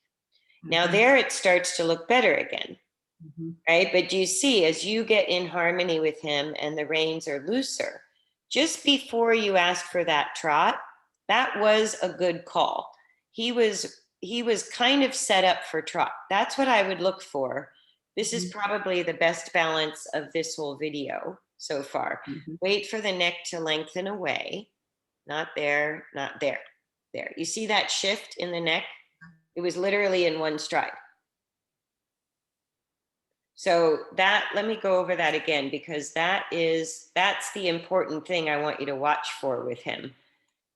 Now Mhm, there it starts to look better again, mhm, right? But you see, as you get in harmony with him and the reins are looser, just before you asked for that trot, that was a good call. He was kind of set up for trot. That's what I would look for. This is mhm, probably the best balance of this whole video so far. mhm. Wait for the neck to lengthen away. Not there, not there. There. You see that shift in the neck? It was literally in one stride. So that, let me go over that again, because that's the important thing I want you to watch for with him.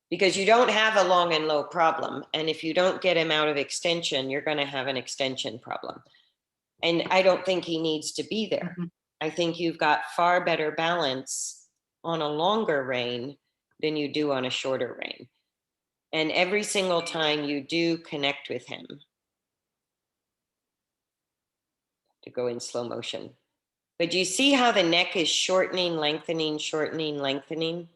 Because you don't have a long and low problem. And if you don't get him out of extension, you're going to have an extension problem. And I don't think he needs to be there. Mhm. I think you've got far better balance on a longer rein than you do on a shorter rein. And every single time you do connect with him, to go in slow motion. But do you see how the neck is shortening, lengthening, shortening, lengthening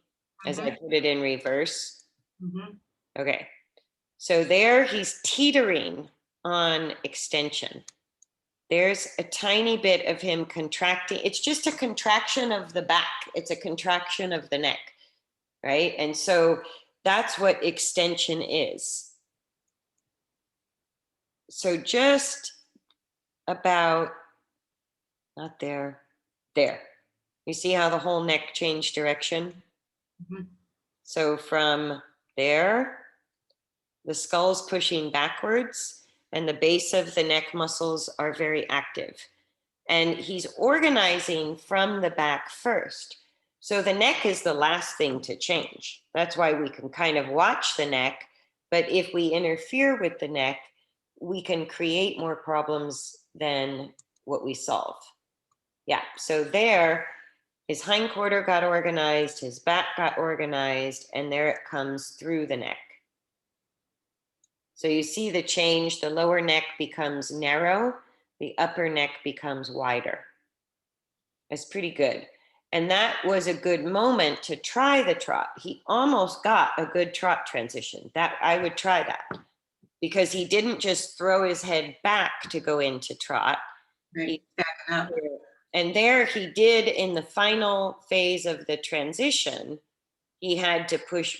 as I Mhm, put it in reverse? mhm. Okay. So there he's teetering on extension. There's a tiny bit of him contracting. It's just a contraction of the back, it's a contraction of the neck, right? And so that's what extension is. So just about, not there, there. You see how the whole neck changed direction? Mhm. So from there, the skull's pushing backwards and the base of the neck muscles are very active. And he's organizing from the back first. So the neck is the last thing to change. That's why we can kind of watch the neck. But if we interfere with the neck, we can create more problems than what we solve. Yeah. So there, his hindquarter got organized, his back got organized, and there it comes through the neck. So you see the change, the lower neck becomes narrow, the upper neck becomes wider. It's pretty good. And that was a good moment to try the trot. He almost got a good trot transition. That I would try that because he didn't just throw his head back to go into trot. Right, He, backing up. and there he did in the final phase of the transition, he had to push,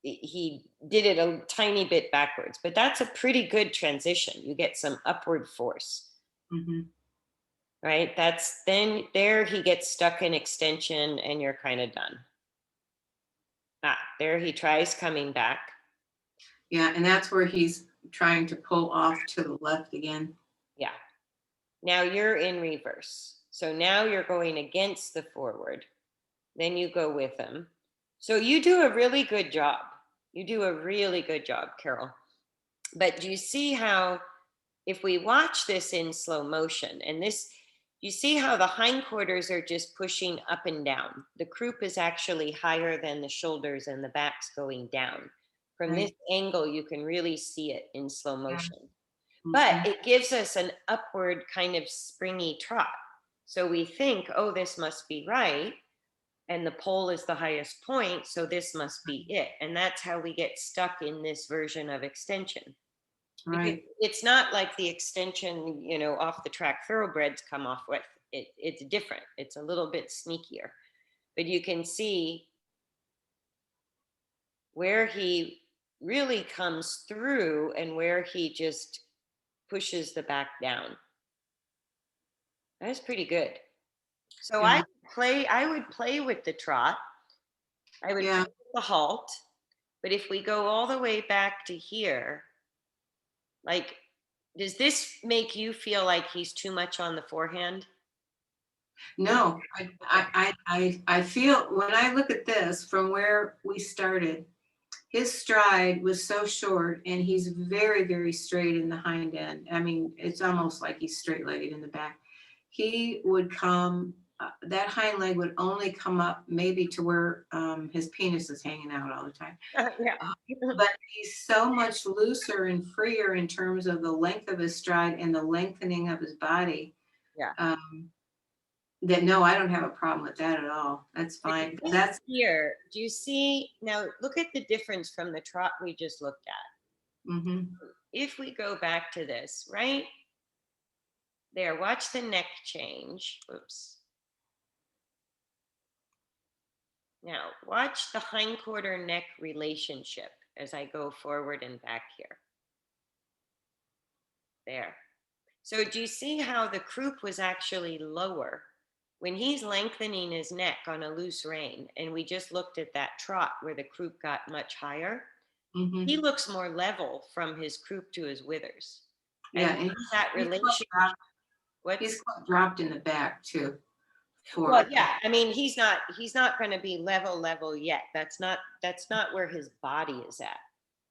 he did it a tiny bit backwards, but that's a pretty good transition. You get some upward force, Mhm. right? That's then there he gets stuck in extension and you're kind of done. Ah, there he tries coming back. Yeah, and that's where he's trying to pull off to the left again. Yeah. Now you're in reverse. So now you're going against the forward. Then you go with him. So you do a really good job. You do a really good job, Carol. But do you see how, if we watch this in slow motion, and this, you see how the hindquarters are just pushing up and down. The croup is actually higher than the shoulders and the back's going down. From this Right. angle, you can really see it in slow Yeah. motion. But Mhm. it gives us an upward kind of springy trot. So we think, oh, this must be right. And the pole is the highest point. So this must be it. And that's how we get stuck in this version of extension. Because Right. it's not like the extension, off the track thoroughbreds come off with. It's different. It's a little bit sneakier. But you can see where he really comes through and where he just pushes the back down. That's pretty good. So Yeah. I would play with the trot. I would play Yeah. with the halt. But if we go all the way back to here, like, does this make you feel like he's too much on the forehand? No, I feel when I look at this from where we started, his stride was so short and he's very, very straight in the hind end. I mean, it's almost like he's straight legged in the back. He would come that hind leg would only come up maybe to where his penis is hanging out all the time. Yeah. But he's so much looser and freer in terms of the length of his stride and the lengthening of his body. Yeah. That no, I don't have a problem with that at all. That's But fine. this That's here, do you see, now look at the difference from the trot we just looked at. mhm. If we go back to this, right? There, watch the neck change. Oops. Now, watch the hindquarter neck relationship as I go forward and back here. There. So do you see how the croup was actually lower? When he's lengthening his neck on a loose rein, and we just looked at that trot where the croup got much higher, he Mhm. looks more level from his croup to his withers. Yeah, And and that he's relationship, he's what's, quite dropped in the back too. well, For yeah, I mean, he's not going to be level yet. That's not where his body is at.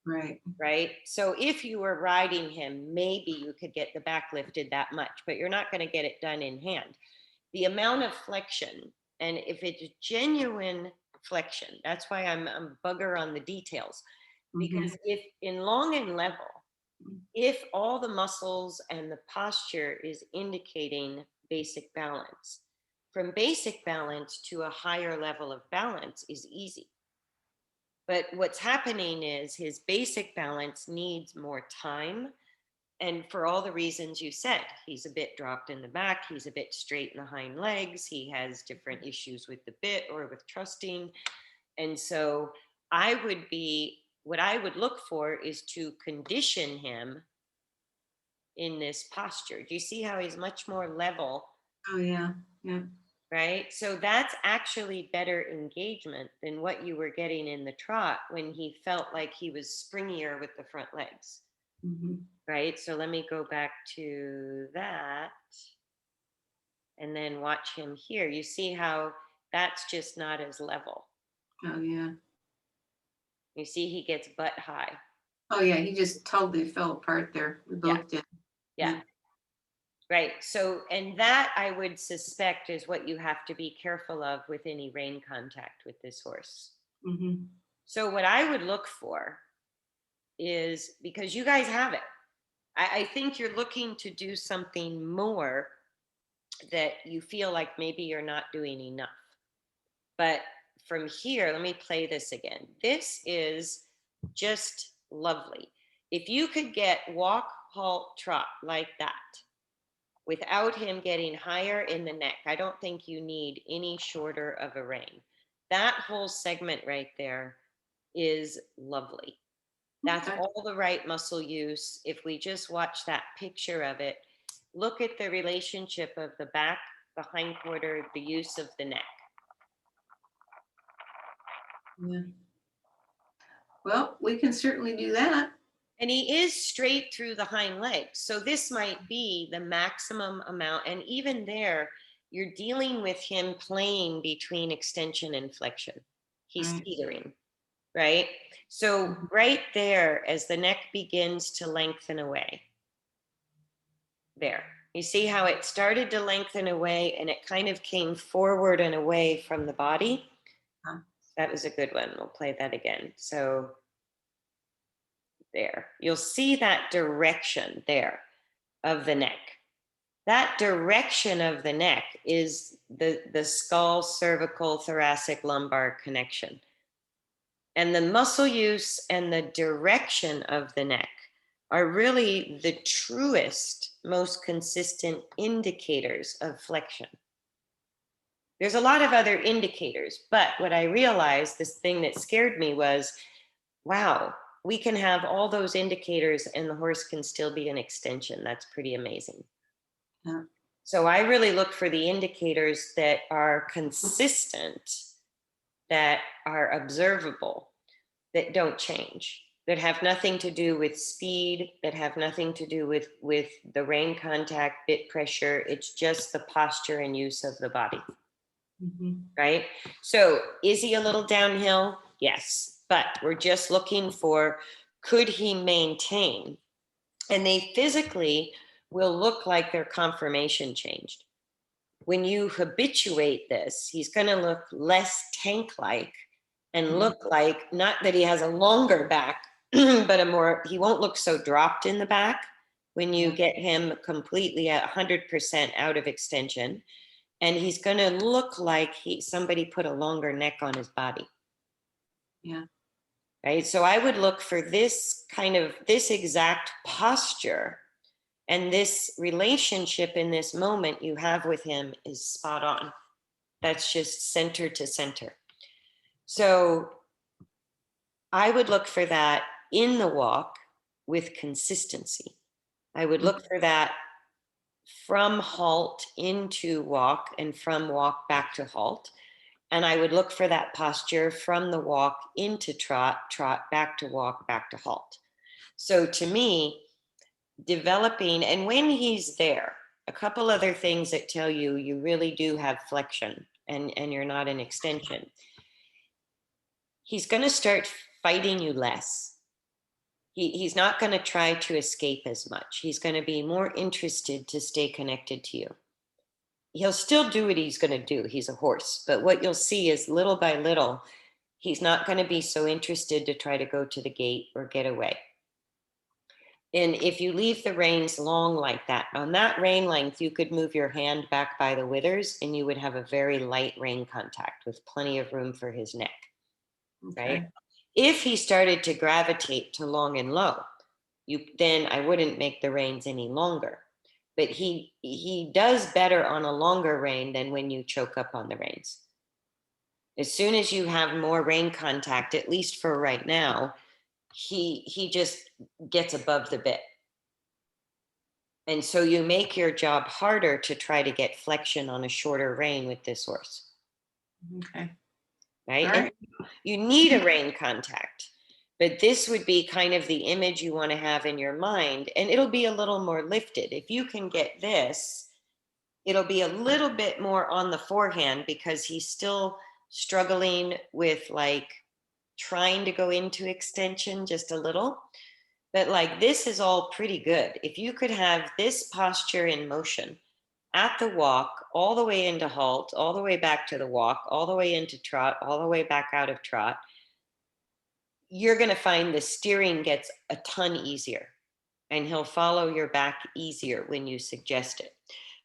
right. Right. So if you were riding him, maybe you could get the back lifted that much, but you're not going to get it done in hand. The amount of flexion, and if it's genuine flexion, that's why I'm bugger on the details. Mhm. Because if in long and level, if all the muscles and the posture is indicating basic balance, from basic balance to a higher level of balance is easy. But what's happening is his basic balance needs more time. And for all the reasons you said, he's a bit dropped in the back, he's a bit straight in the hind legs, he has different issues with the bit or with trusting. And so what I would look for is to condition him in this posture. Do you see how he's much more level? Oh yeah. Yeah. Right. So that's actually better engagement than what you were getting in the trot when he felt like he was springier with the front legs. Mhm. Right. So let me go back to that and then watch him here. You see how that's just not as level. Oh yeah. You see, he gets butt high. Oh yeah, he just totally fell apart there. We Yeah. both did. Yeah. Yeah. Right. So, and that I would suspect is what you have to be careful of with any rein contact with this horse. Mhm. So, what I would look for is, because you guys have it, I think you're looking to do something more that you feel like maybe you're not doing enough. But from here, let me play this again. This is just lovely. If you could get walk, halt, trot like that without him getting higher in the neck, I don't think you need any shorter of a rein. That whole segment right there is lovely. That's Okay. all the right muscle use. If we just watch that picture of it, look at the relationship of the back, the hindquarter, the use of the neck. Yeah. Well, we can certainly do that. And he is straight through the hind legs. So this might be the maximum amount. And even there, you're dealing with him playing between extension and flexion. He's Right. teetering, right? So right there, as the neck begins to lengthen away, there. You see how it started to lengthen away and it kind of came forward and away from the body? Huh. That was a good one. We'll play that again. So there. You'll see that direction there of the neck. That direction of the neck is the skull, cervical, thoracic, lumbar connection. And the muscle use and the direction of the neck are really the truest, most consistent indicators of flexion. There's a lot of other indicators, but what I realized, this thing that scared me was, wow, we can have all those indicators and the horse can still be an extension. That's pretty amazing. Yeah. So I really look for the indicators that are consistent, that are observable, that don't change, that have nothing to do with speed, that have nothing to do with the rein contact, bit pressure. It's just the posture and use of the body. Mhm. Right? So is he a little downhill? Yes. But we're just looking for, could he maintain? And they physically will look like their conformation changed. when you habituate this, he's going to look less tank-like and look like, not that he has a longer back, but he won't look so dropped in the back when you get him completely at 100% out of extension. And he's going to look like somebody put a longer neck on his body. Yeah. Right. So I would look for this exact posture, and this relationship in this moment you have with him is spot on. That's just center to center. So I would look for that in the walk with consistency. I would look for that from halt into walk and from walk back to halt. And I would look for that posture from the walk into trot, trot, back to walk, back to halt. So to me, developing, and when he's there, a couple other things that tell you you really do have flexion and you're not an extension. He's going to start fighting you less. He's not going to try to escape as much. He's going to be more interested to stay connected to you. He'll still do what he's going to do. He's a horse. But what you'll see is little by little, he's not going to be so interested to try to go to the gate or get away. And if you leave the reins long like that, on that rein length, you could move your hand back by the withers and you would have a very light rein contact with plenty of room for his neck. Okay. Right? If he started to gravitate to long and low, then I wouldn't make the reins any longer. But he does better on a longer rein than when you choke up on the reins. As soon as you have more rein contact, at least for right now, he just gets above the bit. And so you make your job harder to try to get flexion on a shorter rein with this horse. Okay. Right? All right. And you need a rein contact, but this would be kind of the image you want to have in your mind, and it'll be a little more lifted. If you can get this, it'll be a little bit more on the forehand because he's still struggling with like trying to go into extension just a little. But like this is all pretty good. If you could have this posture in motion at the walk, all the way into halt, all the way back to the walk, all the way into trot, all the way back out of trot, you're going to find the steering gets a ton easier and he'll follow your back easier when you suggest it.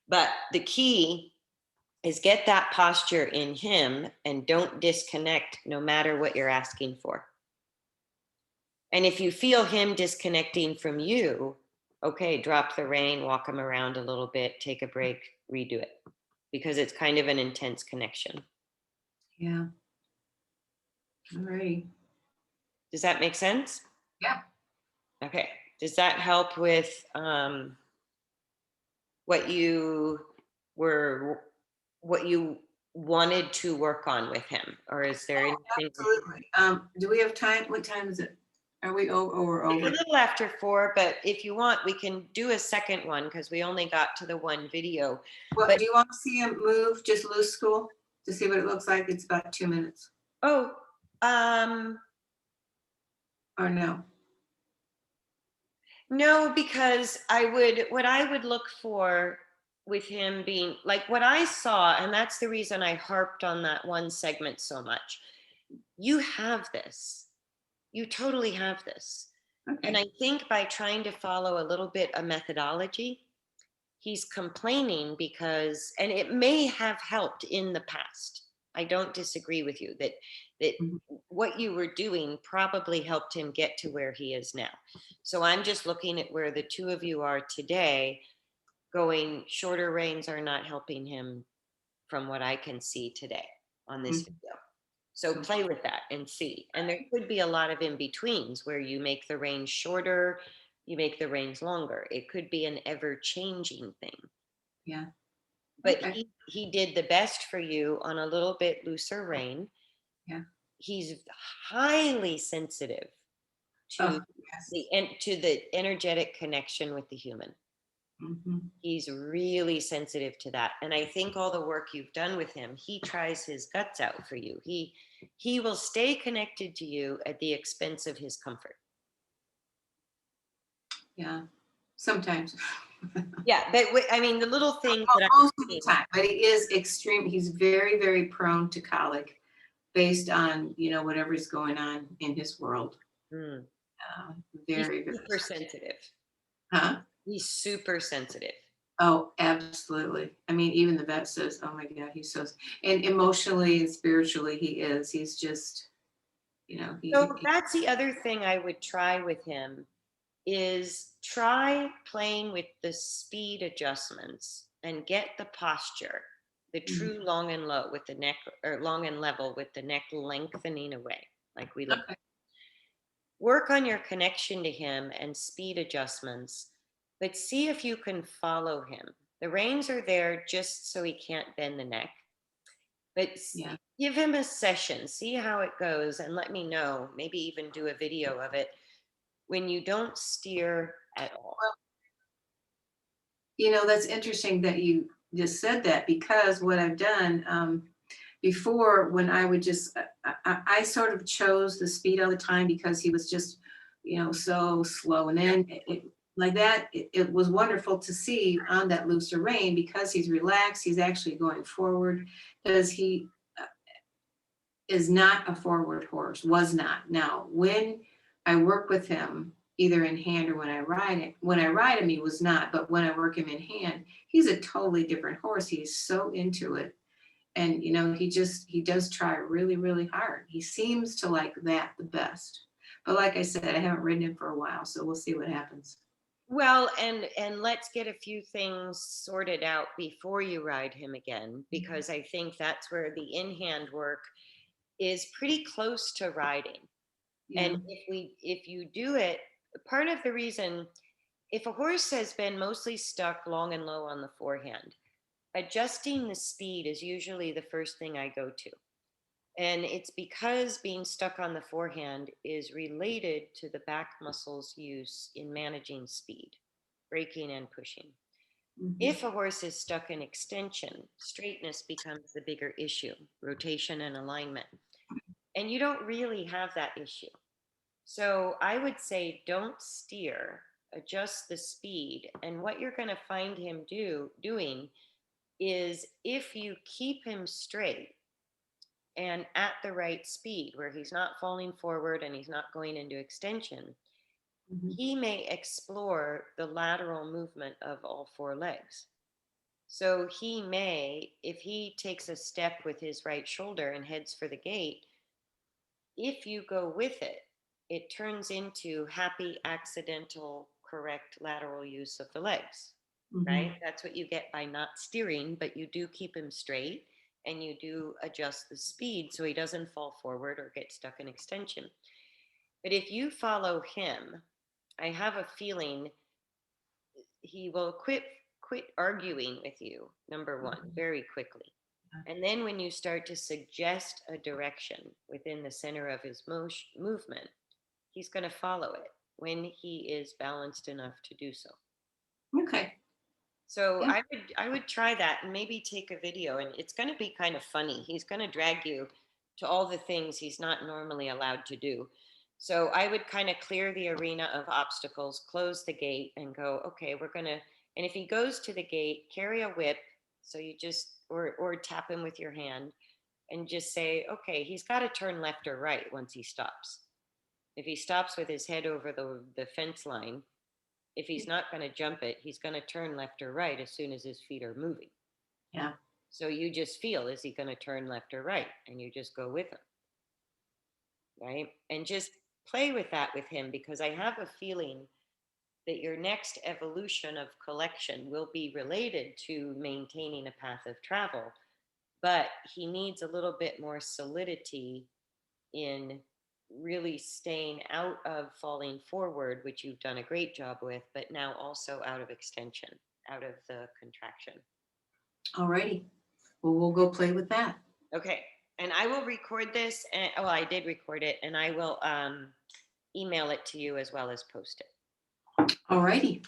But the key is get that posture in him and don't disconnect no matter what you're asking for. And if you feel him disconnecting from you, okay, drop the rein, walk him around a little bit, take a break, redo it, because it's kind of an intense connection. Yeah. All right. Does that make sense? Yeah. Okay. Does that help with what you wanted to work on with him, or is there anything? Absolutely. Do we have time? What time is it? Are we over? It's a little after 4, but if you want, we can do a second one because we only got to the one video. Well, But do you want to see him move just loose school to see what it looks like? It's about 2 minutes. oh, Or no? no, because what I would look for with him being like what I saw, and that's the reason I harped on that one segment so much. You have this. You totally have this. Okay. And I think by trying to follow a little bit of methodology, he's complaining because, and it may have helped in the past. I don't disagree with you that what you were doing probably helped him get to where he is now. So I'm just looking at where the two of you are today, going shorter reins are not helping him from what I can see today on this video. So play with that and see. And there could be a lot of in-betweens where you make the reins shorter, you make the reins longer. It could be an ever-changing thing. Yeah. But Okay. he did the best for you on a little bit looser rein. Yeah. He's highly sensitive to yes. the energetic connection with the human. Mm-hmm. He's really sensitive to that. And I think all the work you've done with him, he tries his guts out for you. He will stay connected to you at the expense of his comfort. Yeah. Sometimes. Yeah, but I mean, the little things that I'm Most of the seeing. time, but he is extreme. He's very, very prone to colic based on, whatever's going on in his world. Mm, Uh, he's very, very. super sensitive. Huh? He's super sensitive. Oh, absolutely. I mean, even the vet says, oh my God, he's so, and emotionally and spiritually he is. He's just, So that's the other thing I would try with him is try playing with the speed adjustments and get the posture, the Mhm. true long and low with the neck, or long and level with the neck lengthening away, like we look. Okay. Work on your connection to him and speed adjustments, but see if you can follow him. The reins are there just so he can't bend the neck, but Yeah. give him a session, see how it goes, and let me know. Maybe even do a video of it when you don't steer at all. That's interesting that you just said that, because what I've done, before, when I would just, I sort of chose the speed all the time because he was just, so slow. And then like that, it was wonderful to see on that looser rein because he's relaxed. He's actually going forward because he is not a forward horse, was not. Now, when I work with him, either in hand or when I ride him, he was not. But when I work him in hand, he's a totally different horse. He's so into it. And, he does try really, really hard. He seems to like that the best. But like I said, I haven't ridden him for a while, so we'll see what happens. Well, and let's get a few things sorted out before you ride him again, because I think that's where the in-hand work is pretty close to riding. Yeah. And if you do it, part of the reason, if a horse has been mostly stuck long and low on the forehand, adjusting the speed is usually the first thing I go to. And it's because being stuck on the forehand is related to the back muscles use in managing speed, braking and pushing. Mhm. If a horse is stuck in extension, straightness becomes the bigger issue, rotation and alignment. And you don't really have that issue. So I would say don't steer, adjust the speed. And what you're going to find him doing is, if you keep him straight and at the right speed, where he's not falling forward and he's not going into extension, Mhm. he may explore the lateral movement of all four legs. So he may, if he takes a step with his right shoulder and heads for the gate, if you go with it, it turns into happy, accidental, correct lateral use of the legs, right? Mhm. That's what you get by not steering, but you do keep him straight and you do adjust the speed so he doesn't fall forward or get stuck in extension. But if you follow him, I have a feeling he will quit arguing with you, number one, Mhm. very quickly. And then when you start to suggest a direction within the center of his movement, he's going to follow it when he is balanced enough to do so. Okay. So Yeah. I would try that and maybe take a video, and it's going to be kind of funny. He's going to drag you to all the things he's not normally allowed to do. So I would kind of clear the arena of obstacles, close the gate and go, okay, we're going to, and if he goes to the gate, carry a whip. So you just, or tap him with your hand and just say, okay, he's got to turn left or right once he stops. If he stops with his head over the fence line, if he's not going to jump it, he's going to turn left or right as soon as his feet are moving. Yeah. So you just feel, is he going to turn left or right? And you just go with him, right? And just play with that with him, because I have a feeling that your next evolution of collection will be related to maintaining a path of travel, but he needs a little bit more solidity in really staying out of falling forward, which you've done a great job with, but now also out of extension, out of the contraction. All righty. Well, we'll go play with that. Okay. And I will record this. And, well, I did record it, and I will email it to you as well as post it. All righty.